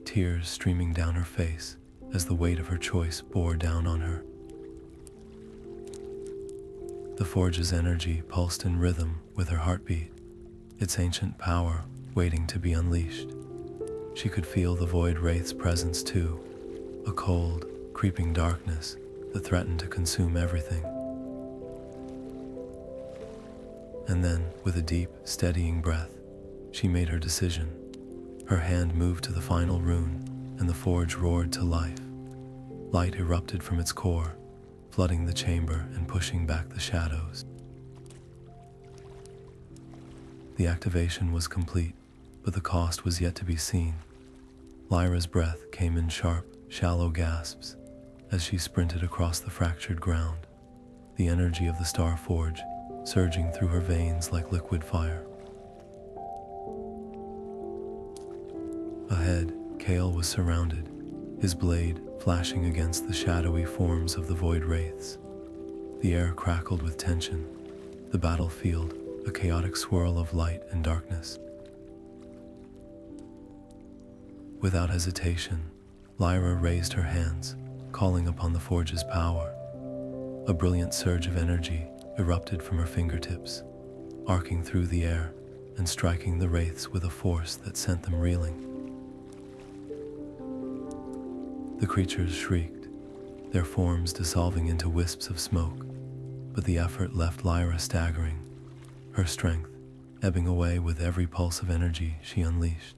tears streaming down her face as the weight of her choice bore down on her. The Forge's energy pulsed in rhythm with her heartbeat, its ancient power waiting to be unleashed. She could feel the Void Wraith's presence too, a cold, creeping darkness that threatened to consume everything. And then, with a deep, steadying breath, she made her decision. Her hand moved to the final rune, and the Forge roared to life. Light erupted from its core, flooding the chamber and pushing back the shadows. The activation was complete, but the cost was yet to be seen. Lyra's breath came in sharp, shallow gasps as she sprinted across the fractured ground, the energy of the Star Forge surging through her veins like liquid fire. Ahead, Kael was surrounded, his blade flashing against the shadowy forms of the Void Wraiths. The air crackled with tension, the battlefield a chaotic swirl of light and darkness. Without hesitation, Lyra raised her hands, calling upon the Forge's power. A brilliant surge of energy erupted from her fingertips, arcing through the air and striking the Wraiths with a force that sent them reeling. The creatures shrieked, their forms dissolving into wisps of smoke, but the effort left Lyra staggering, her strength ebbing away with every pulse of energy she unleashed.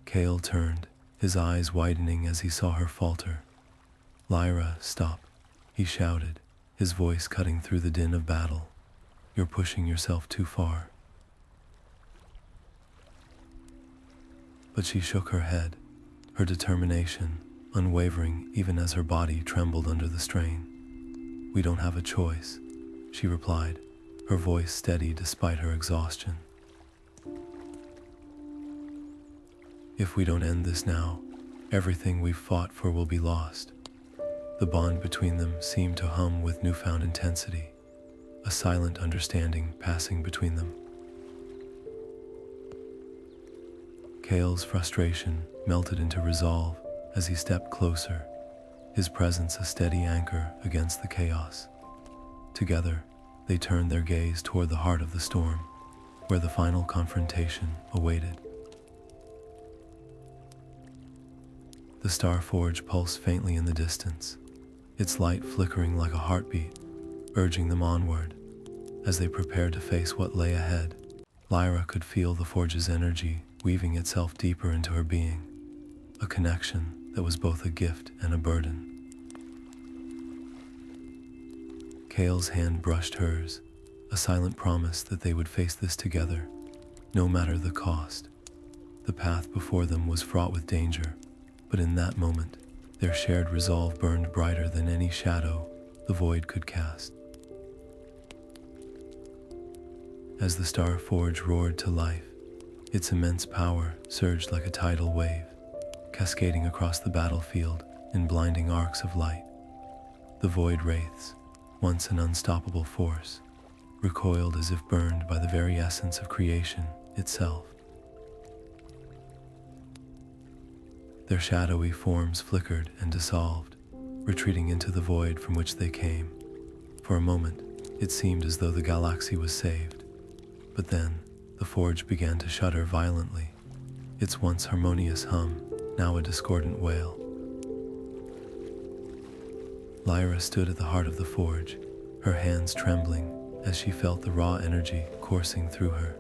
Kael turned, his eyes widening as he saw her falter. "Lyra, stop," he shouted, his voice cutting through the din of battle. "You're pushing yourself too far." But she shook her head, her determination unwavering even as her body trembled under the strain. "We don't have a choice," she replied, her voice steady despite her exhaustion. "If we don't end this now, everything we've fought for will be lost." The bond between them seemed to hum with newfound intensity, a silent understanding passing between them. Kael's frustration melted into resolve as he stepped closer, his presence a steady anchor against the chaos. Together, they turned their gaze toward the heart of the storm, where the final confrontation awaited. The Star Forge pulsed faintly in the distance, its light flickering like a heartbeat, urging them onward. As they prepared to face what lay ahead, Lyra could feel the Forge's energy weaving itself deeper into her being, a connection that was both a gift and a burden. Kael's hand brushed hers, a silent promise that they would face this together, no matter the cost. The path before them was fraught with danger, but in that moment, their shared resolve burned brighter than any shadow the Void could cast. As the Star Forge roared to life, its immense power surged like a tidal wave, cascading across the battlefield in blinding arcs of light. The Void Wraiths, once an unstoppable force, recoiled as if burned by the very essence of creation itself. Their shadowy forms flickered and dissolved, retreating into the void from which they came. For a moment, it seemed as though the galaxy was saved. But then, the forge began to shudder violently, its once harmonious hum now a discordant wail. Lyra stood at the heart of the forge, her hands trembling as she felt the raw energy coursing through her.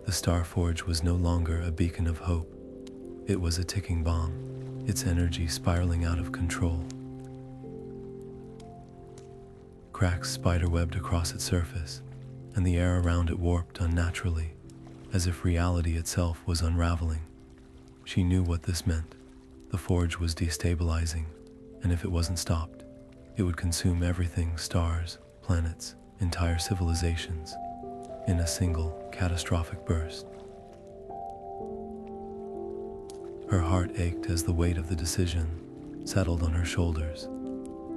The Star Forge was no longer a beacon of hope. It was a ticking bomb, its energy spiraling out of control. Cracks spiderwebbed across its surface, and the air around it warped unnaturally, as if reality itself was unraveling. She knew what this meant. The forge was destabilizing, and if it wasn't stopped, it would consume everything: stars, planets, entire civilizations, in a single, catastrophic burst. Her heart ached as the weight of the decision settled on her shoulders.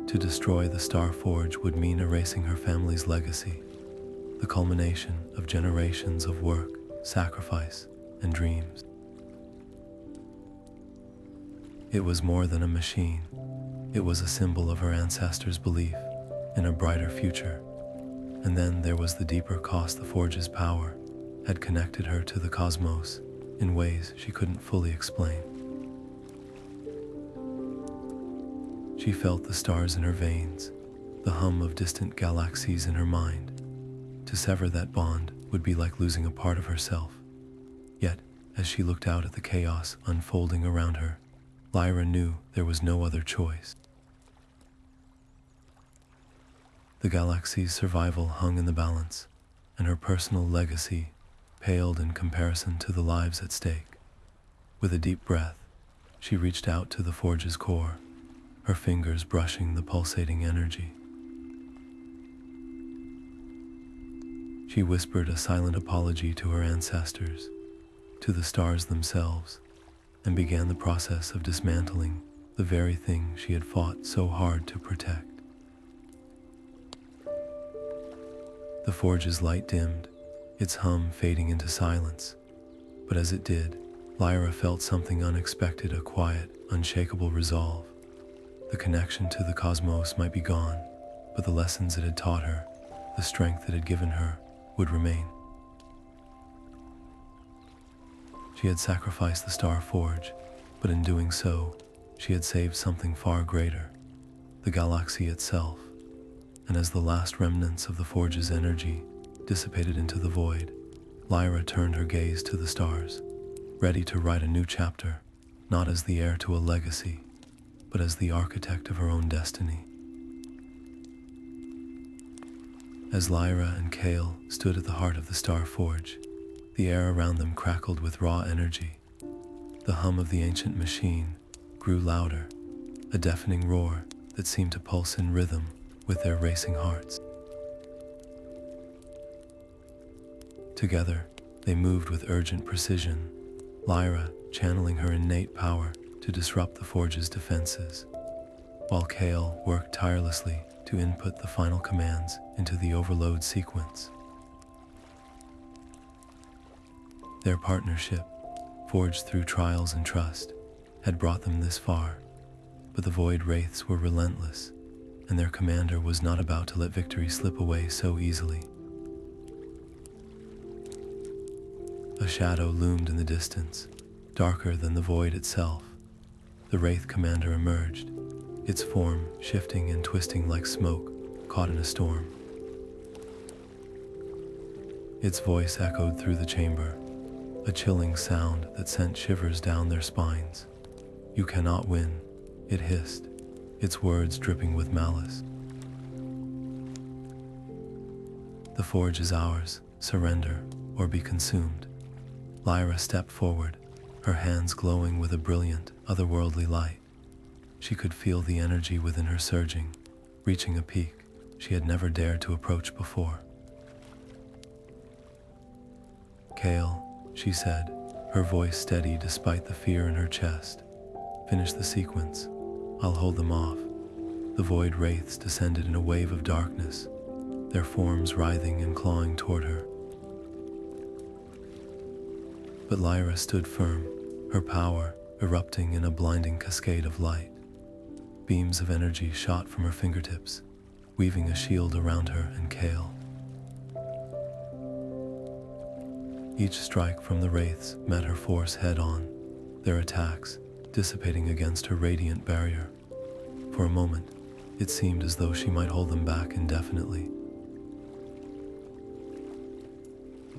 To destroy the Star Forge would mean erasing her family's legacy, the culmination of generations of work, sacrifice, and dreams. It was more than a machine. It was a symbol of her ancestors' belief in a brighter future. And then there was the deeper cost. The Forge's power had connected her to the cosmos in ways she couldn't fully explain. She felt the stars in her veins, the hum of distant galaxies in her mind. To sever that bond would be like losing a part of herself. Yet, as she looked out at the chaos unfolding around her, Lyra knew there was no other choice. The galaxy's survival hung in the balance, and her personal legacy paled in comparison to the lives at stake. With a deep breath, she reached out to the Forge's core, her fingers brushing the pulsating energy. She whispered a silent apology to her ancestors, to the stars themselves, and began the process of dismantling the very thing she had fought so hard to protect. The Forge's light dimmed, its hum fading into silence, but as it did, Lyra felt something unexpected: a quiet, unshakable resolve. The connection to the cosmos might be gone, but the lessons it had taught her, the strength it had given her, would remain. She had sacrificed the Star Forge, but in doing so, she had saved something far greater: the galaxy itself. And as the last remnants of the Forge's energy dissipated into the void, Lyra turned her gaze to the stars, ready to write a new chapter, not as the heir to a legacy, but as the architect of her own destiny. As Lyra and Kael stood at the heart of the Star Forge, the air around them crackled with raw energy. The hum of the ancient machine grew louder, a deafening roar that seemed to pulse in rhythm with their racing hearts. Together, they moved with urgent precision, Lyra channeling her innate power to disrupt the Forge's defenses, while Kael worked tirelessly to input the final commands into the overload sequence. Their partnership, forged through trials and trust, had brought them this far, but the Void Wraiths were relentless, and their commander was not about to let victory slip away so easily. A shadow loomed in the distance, darker than the void itself. The Wraith commander emerged, its form shifting and twisting like smoke caught in a storm. Its voice echoed through the chamber, a chilling sound that sent shivers down their spines. "You cannot win," it hissed, its words dripping with malice. "The Forge is ours. Surrender or be consumed." Lyra stepped forward, her hands glowing with a brilliant, otherworldly light. She could feel the energy within her surging, reaching a peak she had never dared to approach before. "Kael," she said, her voice steady despite the fear in her chest, Finish the sequence. I'll hold them off. The Void Wraiths descended in a wave of darkness, their forms writhing and clawing toward her. But Lyra stood firm, her power erupting in a blinding cascade of light. Beams of energy shot from her fingertips, weaving a shield around her and Kael. Each strike from the Wraiths met her force head-on, their attacks dissipating against her radiant barrier. For a moment, it seemed as though she might hold them back indefinitely.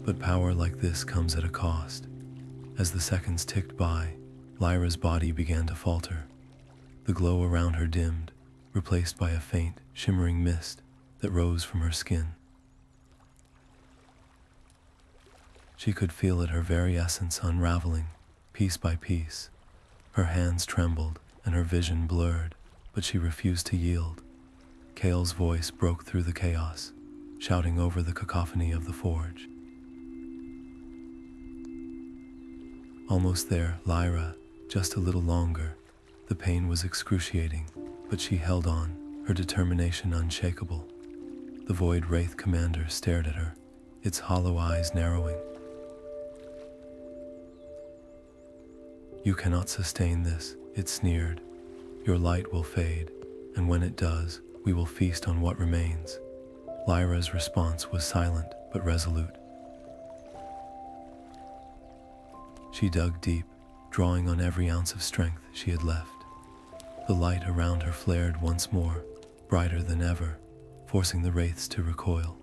But power like this comes at a cost. As the seconds ticked by, Lyra's body began to falter. The glow around her dimmed, replaced by a faint, shimmering mist that rose from her skin. She could feel it, her very essence unraveling, piece by piece. Her hands trembled and her vision blurred, but she refused to yield. Kael's voice broke through the chaos, shouting over the cacophony of the forge. Almost there, Lyra, just a little longer. The pain was excruciating, but she held on, her determination unshakable. The Void Wraith commander stared at her, its hollow eyes narrowing. "You cannot sustain this," it sneered. "Your light will fade, and when it does, we will feast on what remains." Lyra's response was silent but resolute. She dug deep, drawing on every ounce of strength she had left. The light around her flared once more, brighter than ever, forcing the wraiths to recoil.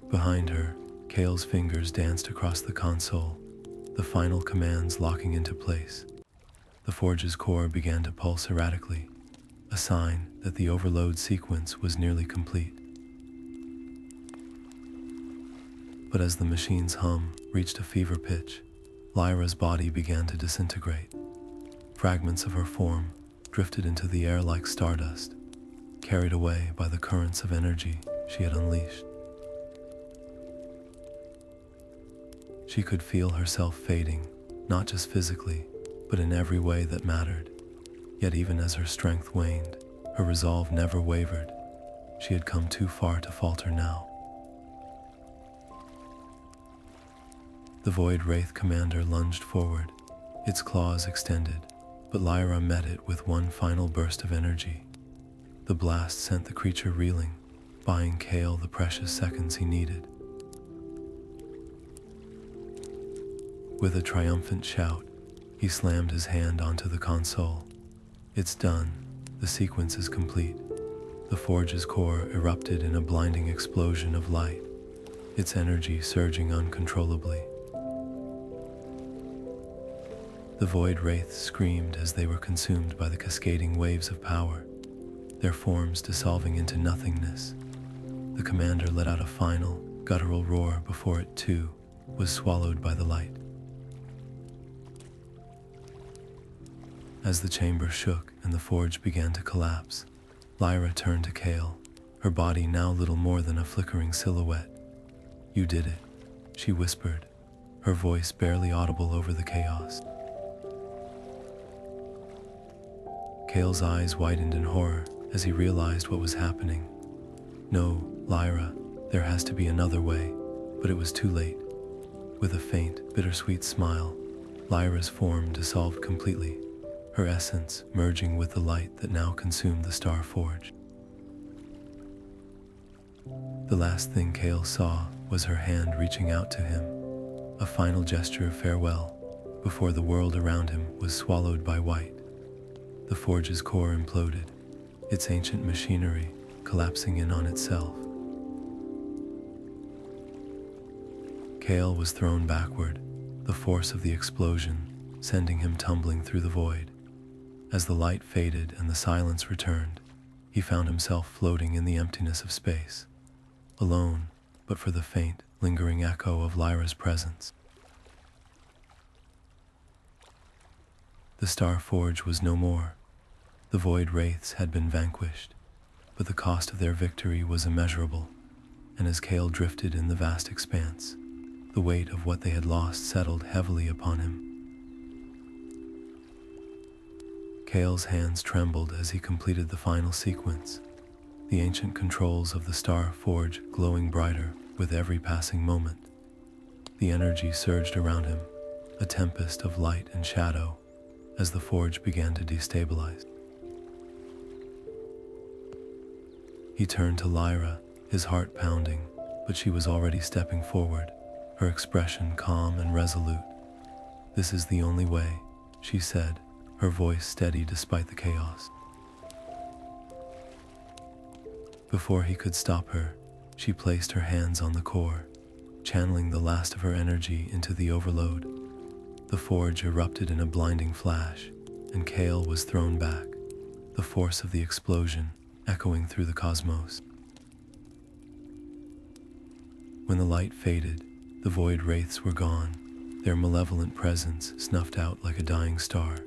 Behind her, Kael's fingers danced across the console, the final commands locking into place. The forge's core began to pulse erratically, a sign that the overload sequence was nearly complete. But as the machine's hum reached a fever pitch, Lyra's body began to disintegrate. Fragments of her form drifted into the air like stardust, carried away by the currents of energy she had unleashed. She could feel herself fading, not just physically, but in every way that mattered. Yet even as her strength waned, her resolve never wavered. She had come too far to falter now. The Void Wraith commander lunged forward, its claws extended, but Lyra met it with one final burst of energy. The blast sent the creature reeling, buying Kael the precious seconds he needed. With a triumphant shout, he slammed his hand onto the console. "It's done. The sequence is complete." The forge's core erupted in a blinding explosion of light, its energy surging uncontrollably. The Void Wraiths screamed as they were consumed by the cascading waves of power, their forms dissolving into nothingness. The commander let out a final, guttural roar before it, too, was swallowed by the light. As the chamber shook and the forge began to collapse, Lyra turned to Kael, her body now little more than a flickering silhouette. "You did it," she whispered, her voice barely audible over the chaos. Kael's eyes widened in horror as he realized what was happening. "No, Lyra, there has to be another way," but it was too late. With a faint, bittersweet smile, Lyra's form dissolved completely, her essence merging with the light that now consumed the Star Forge. The last thing Kael saw was her hand reaching out to him, a final gesture of farewell, before the world around him was swallowed by white. The forge's core imploded, its ancient machinery collapsing in on itself. Kael was thrown backward, the force of the explosion sending him tumbling through the void. As the light faded and the silence returned, he found himself floating in the emptiness of space, alone, but for the faint, lingering echo of Lyra's presence. The Star Forge was no more. The Void Wraiths had been vanquished, but the cost of their victory was immeasurable, and as Kael drifted in the vast expanse, the weight of what they had lost settled heavily upon him. Kael's hands trembled as he completed the final sequence, the ancient controls of the Star Forge glowing brighter with every passing moment. The energy surged around him, a tempest of light and shadow, as the forge began to destabilize. He turned to Lyra, his heart pounding, but she was already stepping forward, her expression calm and resolute. "This is the only way," she said, her voice steady despite the chaos. Before he could stop her, she placed her hands on the core, channeling the last of her energy into the overload. The forge erupted in a blinding flash, and Kael was thrown back, the force of the explosion echoing through the cosmos. When the light faded, the Void Wraiths were gone, their malevolent presence snuffed out like a dying star.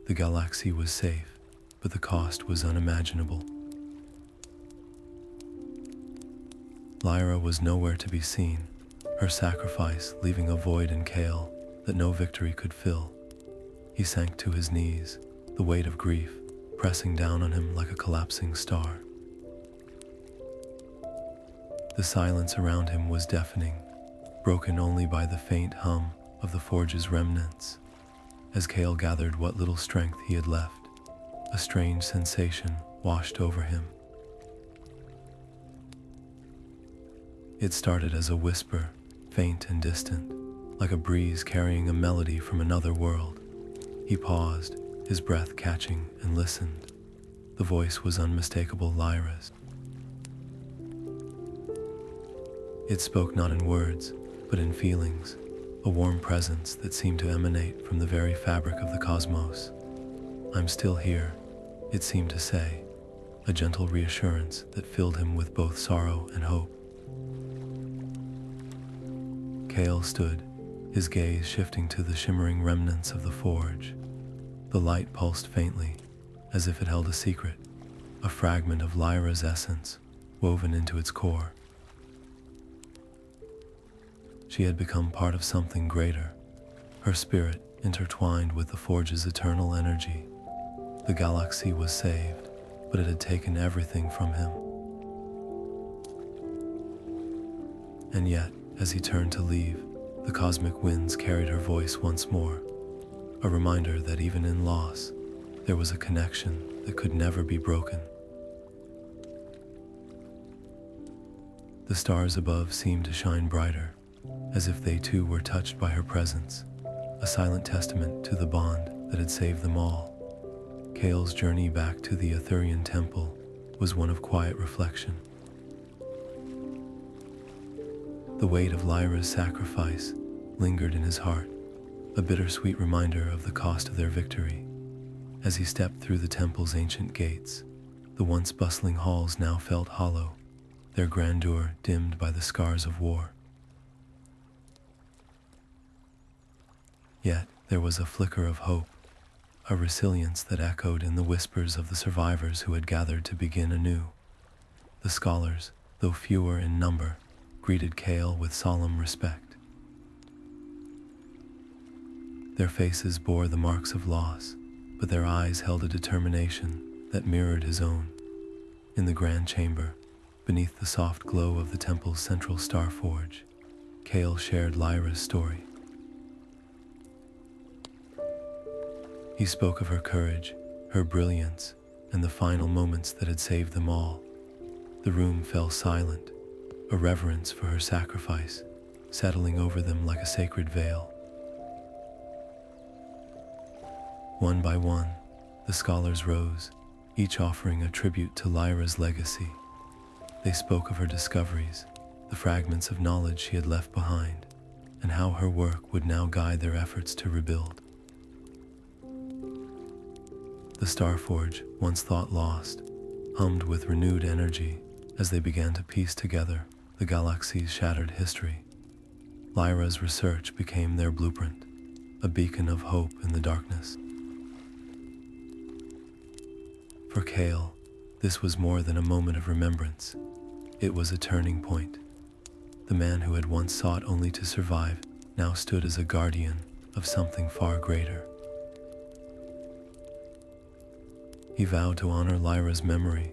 The galaxy was safe, but the cost was unimaginable. Lyra was nowhere to be seen, her sacrifice leaving a void in Kael that no victory could fill. He sank to his knees, the weight of grief pressing down on him like a collapsing star. The silence around him was deafening, broken only by the faint hum of the forge's remnants. As Kael gathered what little strength he had left, a strange sensation washed over him. It started as a whisper, faint and distant, like a breeze carrying a melody from another world. He paused, his breath catching, and listened. The voice was unmistakable Lyra's. It spoke not in words, but in feelings, a warm presence that seemed to emanate from the very fabric of the cosmos. "I'm still here," it seemed to say, a gentle reassurance that filled him with both sorrow and hope. Kael stood, his gaze shifting to the shimmering remnants of the forge. The light pulsed faintly, as if it held a secret, a fragment of Lyra's essence woven into its core. She had become part of something greater, her spirit intertwined with the forge's eternal energy. The galaxy was saved, but it had taken everything from him. And yet, as he turned to leave, the cosmic winds carried her voice once more, a reminder that even in loss, there was a connection that could never be broken. The stars above seemed to shine brighter, as if they too were touched by her presence, a silent testament to the bond that had saved them all. Kael's journey back to the Aetherian Temple was one of quiet reflection. The weight of Lyra's sacrifice lingered in his heart, a bittersweet reminder of the cost of their victory. As he stepped through the temple's ancient gates, the once bustling halls now felt hollow, their grandeur dimmed by the scars of war. Yet there was a flicker of hope, a resilience that echoed in the whispers of the survivors who had gathered to begin anew. The scholars, though fewer in number, greeted Kael with solemn respect. Their faces bore the marks of loss, but their eyes held a determination that mirrored his own. In the grand chamber, beneath the soft glow of the temple's central star forge, Kael shared Lyra's story. He spoke of her courage, her brilliance, and the final moments that had saved them all. The room fell silent, a reverence for her sacrifice settling over them like a sacred veil. One by one, the scholars rose, each offering a tribute to Lyra's legacy. They spoke of her discoveries, the fragments of knowledge she had left behind, and how her work would now guide their efforts to rebuild. The Starforge, once thought lost, hummed with renewed energy as they began to piece together the galaxy's shattered history. Lyra's research became their blueprint, a beacon of hope in the darkness. For Kael, this was more than a moment of remembrance. It was a turning point. The man who had once sought only to survive now stood as a guardian of something far greater. He vowed to honor Lyra's memory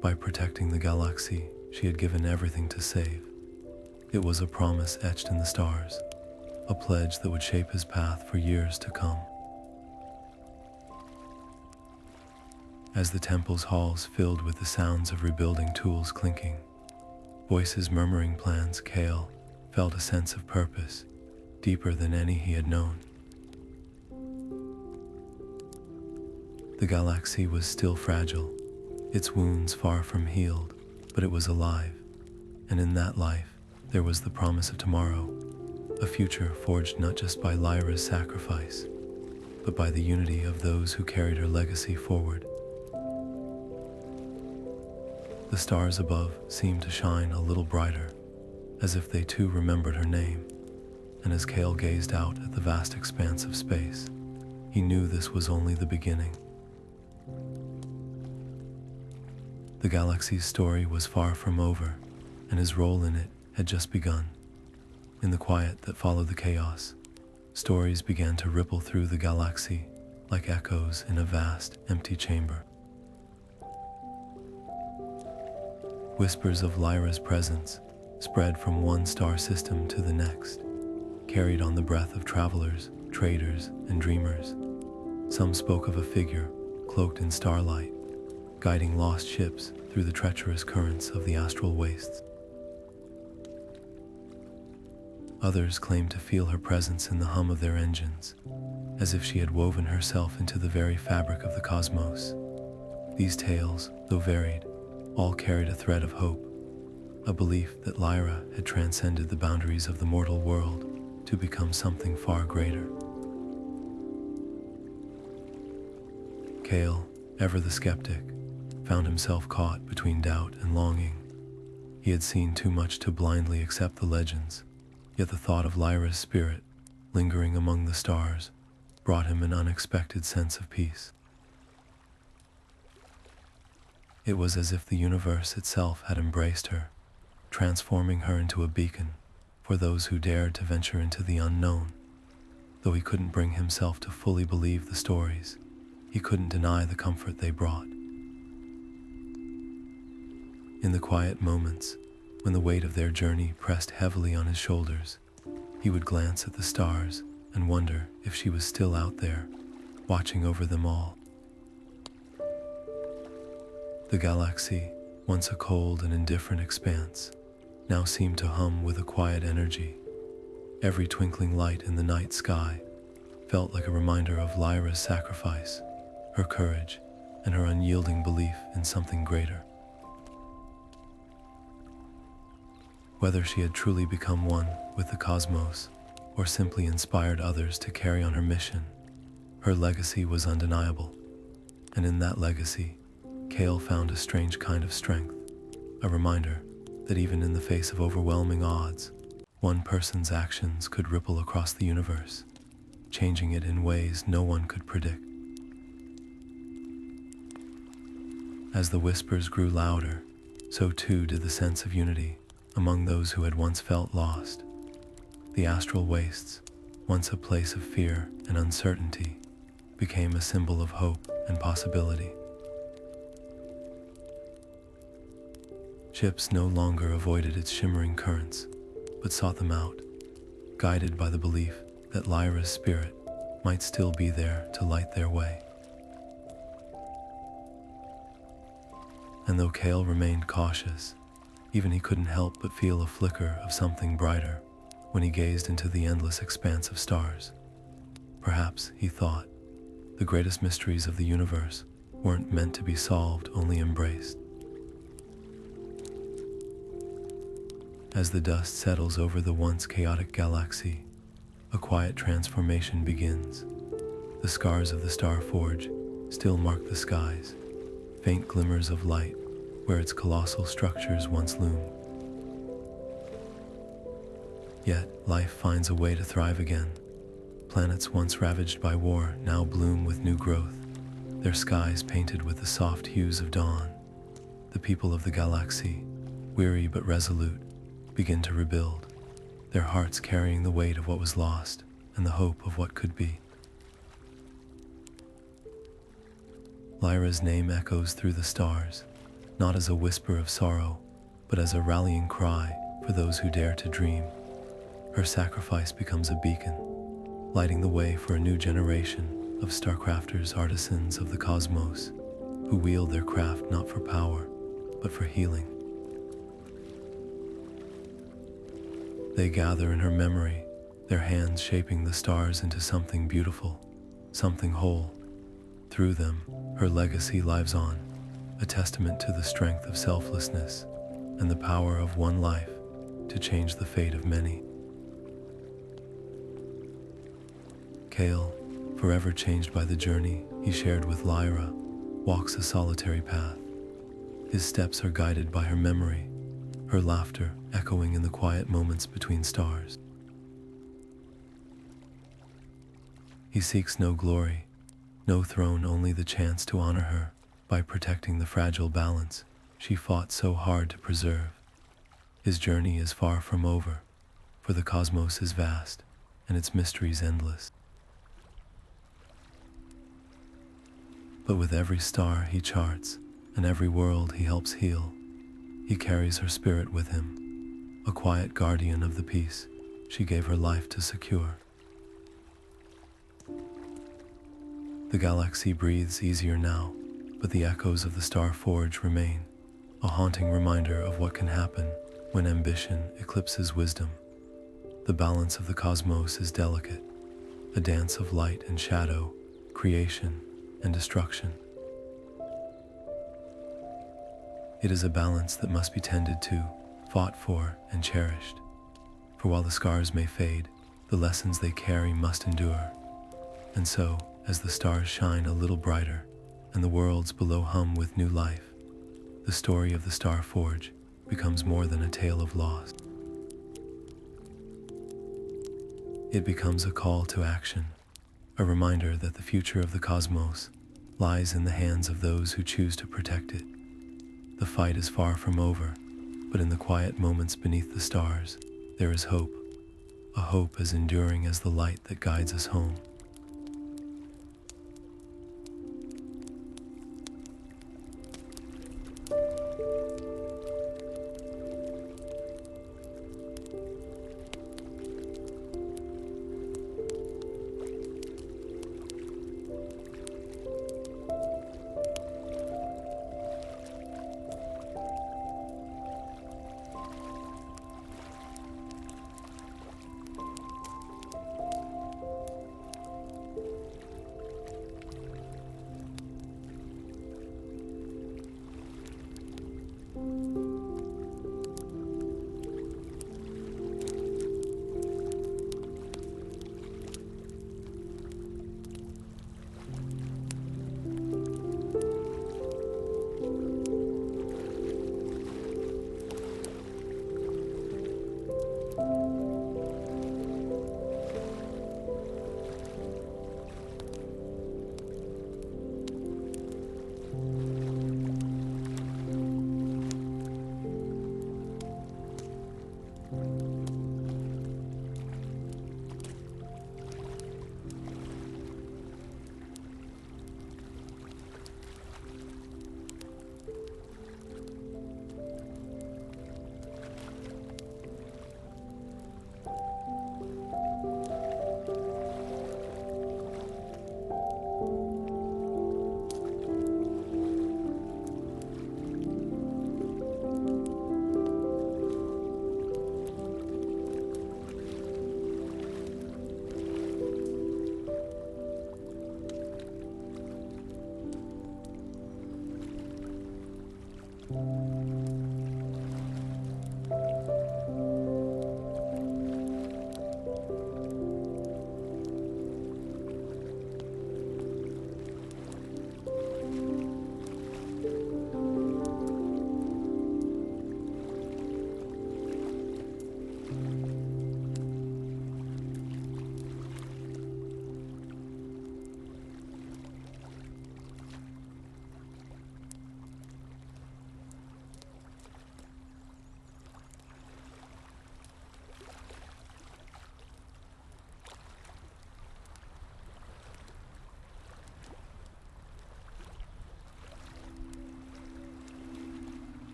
by protecting the galaxy she had given everything to save. It was a promise etched in the stars, a pledge that would shape his path for years to come. As the temple's halls filled with the sounds of rebuilding tools clinking, voices murmuring plans, Kael felt a sense of purpose deeper than any he had known. The galaxy was still fragile, its wounds far from healed, but it was alive, and in that life there was the promise of tomorrow, a future forged not just by Lyra's sacrifice, but by the unity of those who carried her legacy forward. The stars above seemed to shine a little brighter, as if they too remembered her name, and as Kael gazed out at the vast expanse of space, he knew this was only the beginning. The galaxy's story was far from over, and his role in it had just begun. In the quiet that followed the chaos, stories began to ripple through the galaxy like echoes in a vast, empty chamber. Whispers of Lyra's presence spread from one star system to the next, carried on the breath of travelers, traders, and dreamers. Some spoke of a figure cloaked in starlight, guiding lost ships through the treacherous currents of the Astral Wastes. Others claimed to feel her presence in the hum of their engines, as if she had woven herself into the very fabric of the cosmos. These tales, though varied, all carried a thread of hope, a belief that Lyra had transcended the boundaries of the mortal world to become something far greater. Kael, ever the skeptic, found himself caught between doubt and longing. He had seen too much to blindly accept the legends, yet the thought of Lyra's spirit lingering among the stars brought him an unexpected sense of peace. It was as if the universe itself had embraced her, transforming her into a beacon for those who dared to venture into the unknown. Though he couldn't bring himself to fully believe the stories, he couldn't deny the comfort they brought. In the quiet moments, when the weight of their journey pressed heavily on his shoulders, he would glance at the stars and wonder if she was still out there, watching over them all. The galaxy, once a cold and indifferent expanse, now seemed to hum with a quiet energy. Every twinkling light in the night sky felt like a reminder of Lyra's sacrifice, her courage, and her unyielding belief in something greater. Whether she had truly become one with the cosmos or simply inspired others to carry on her mission, her legacy was undeniable, and in that legacy, Kael found a strange kind of strength, a reminder that even in the face of overwhelming odds, one person's actions could ripple across the universe, changing it in ways no one could predict. As the whispers grew louder, so too did the sense of unity among those who had once felt lost. The Astral Wastes, once a place of fear and uncertainty, became a symbol of hope and possibility. Ships no longer avoided its shimmering currents, but sought them out, guided by the belief that Lyra's spirit might still be there to light their way. And though Kael remained cautious, even he couldn't help but feel a flicker of something brighter when he gazed into the endless expanse of stars. Perhaps, he thought, the greatest mysteries of the universe weren't meant to be solved, only embraced. As the dust settles over the once chaotic galaxy, a quiet transformation begins. The scars of the Star Forge still mark the skies, faint glimmers of light where its colossal structures once loomed. Yet, life finds a way to thrive again. Planets once ravaged by war now bloom with new growth, their skies painted with the soft hues of dawn. The people of the galaxy, weary but resolute, begin to rebuild, their hearts carrying the weight of what was lost and the hope of what could be. Lyra's name echoes through the stars, not as a whisper of sorrow, but as a rallying cry for those who dare to dream. Her sacrifice becomes a beacon, lighting the way for a new generation of Starcrafters, artisans of the cosmos, who wield their craft not for power, but for healing. They gather in her memory, their hands shaping the stars into something beautiful, something whole. Through them, her legacy lives on, a testament to the strength of selflessness and the power of one life to change the fate of many. Kael, forever changed by the journey he shared with Lyra, walks a solitary path. His steps are guided by her memory, her laughter echoing in the quiet moments between stars. He seeks no glory, no throne, only the chance to honor her by protecting the fragile balance she fought so hard to preserve. His journey is far from over, for the cosmos is vast and its mysteries endless. But with every star he charts and every world he helps heal, he carries her spirit with him, a quiet guardian of the peace she gave her life to secure. The galaxy breathes easier now, but the echoes of the Star Forge remain, a haunting reminder of what can happen when ambition eclipses wisdom. The balance of the cosmos is delicate, a dance of light and shadow, creation and destruction. It is a balance that must be tended to, fought for, and cherished. For while the scars may fade, the lessons they carry must endure. And so, as the stars shine a little brighter, and the worlds below hum with new life, the story of the Star Forge becomes more than a tale of loss. It becomes a call to action, a reminder that the future of the cosmos lies in the hands of those who choose to protect it. The fight is far from over, but in the quiet moments beneath the stars, there is hope, a hope as enduring as the light that guides us home.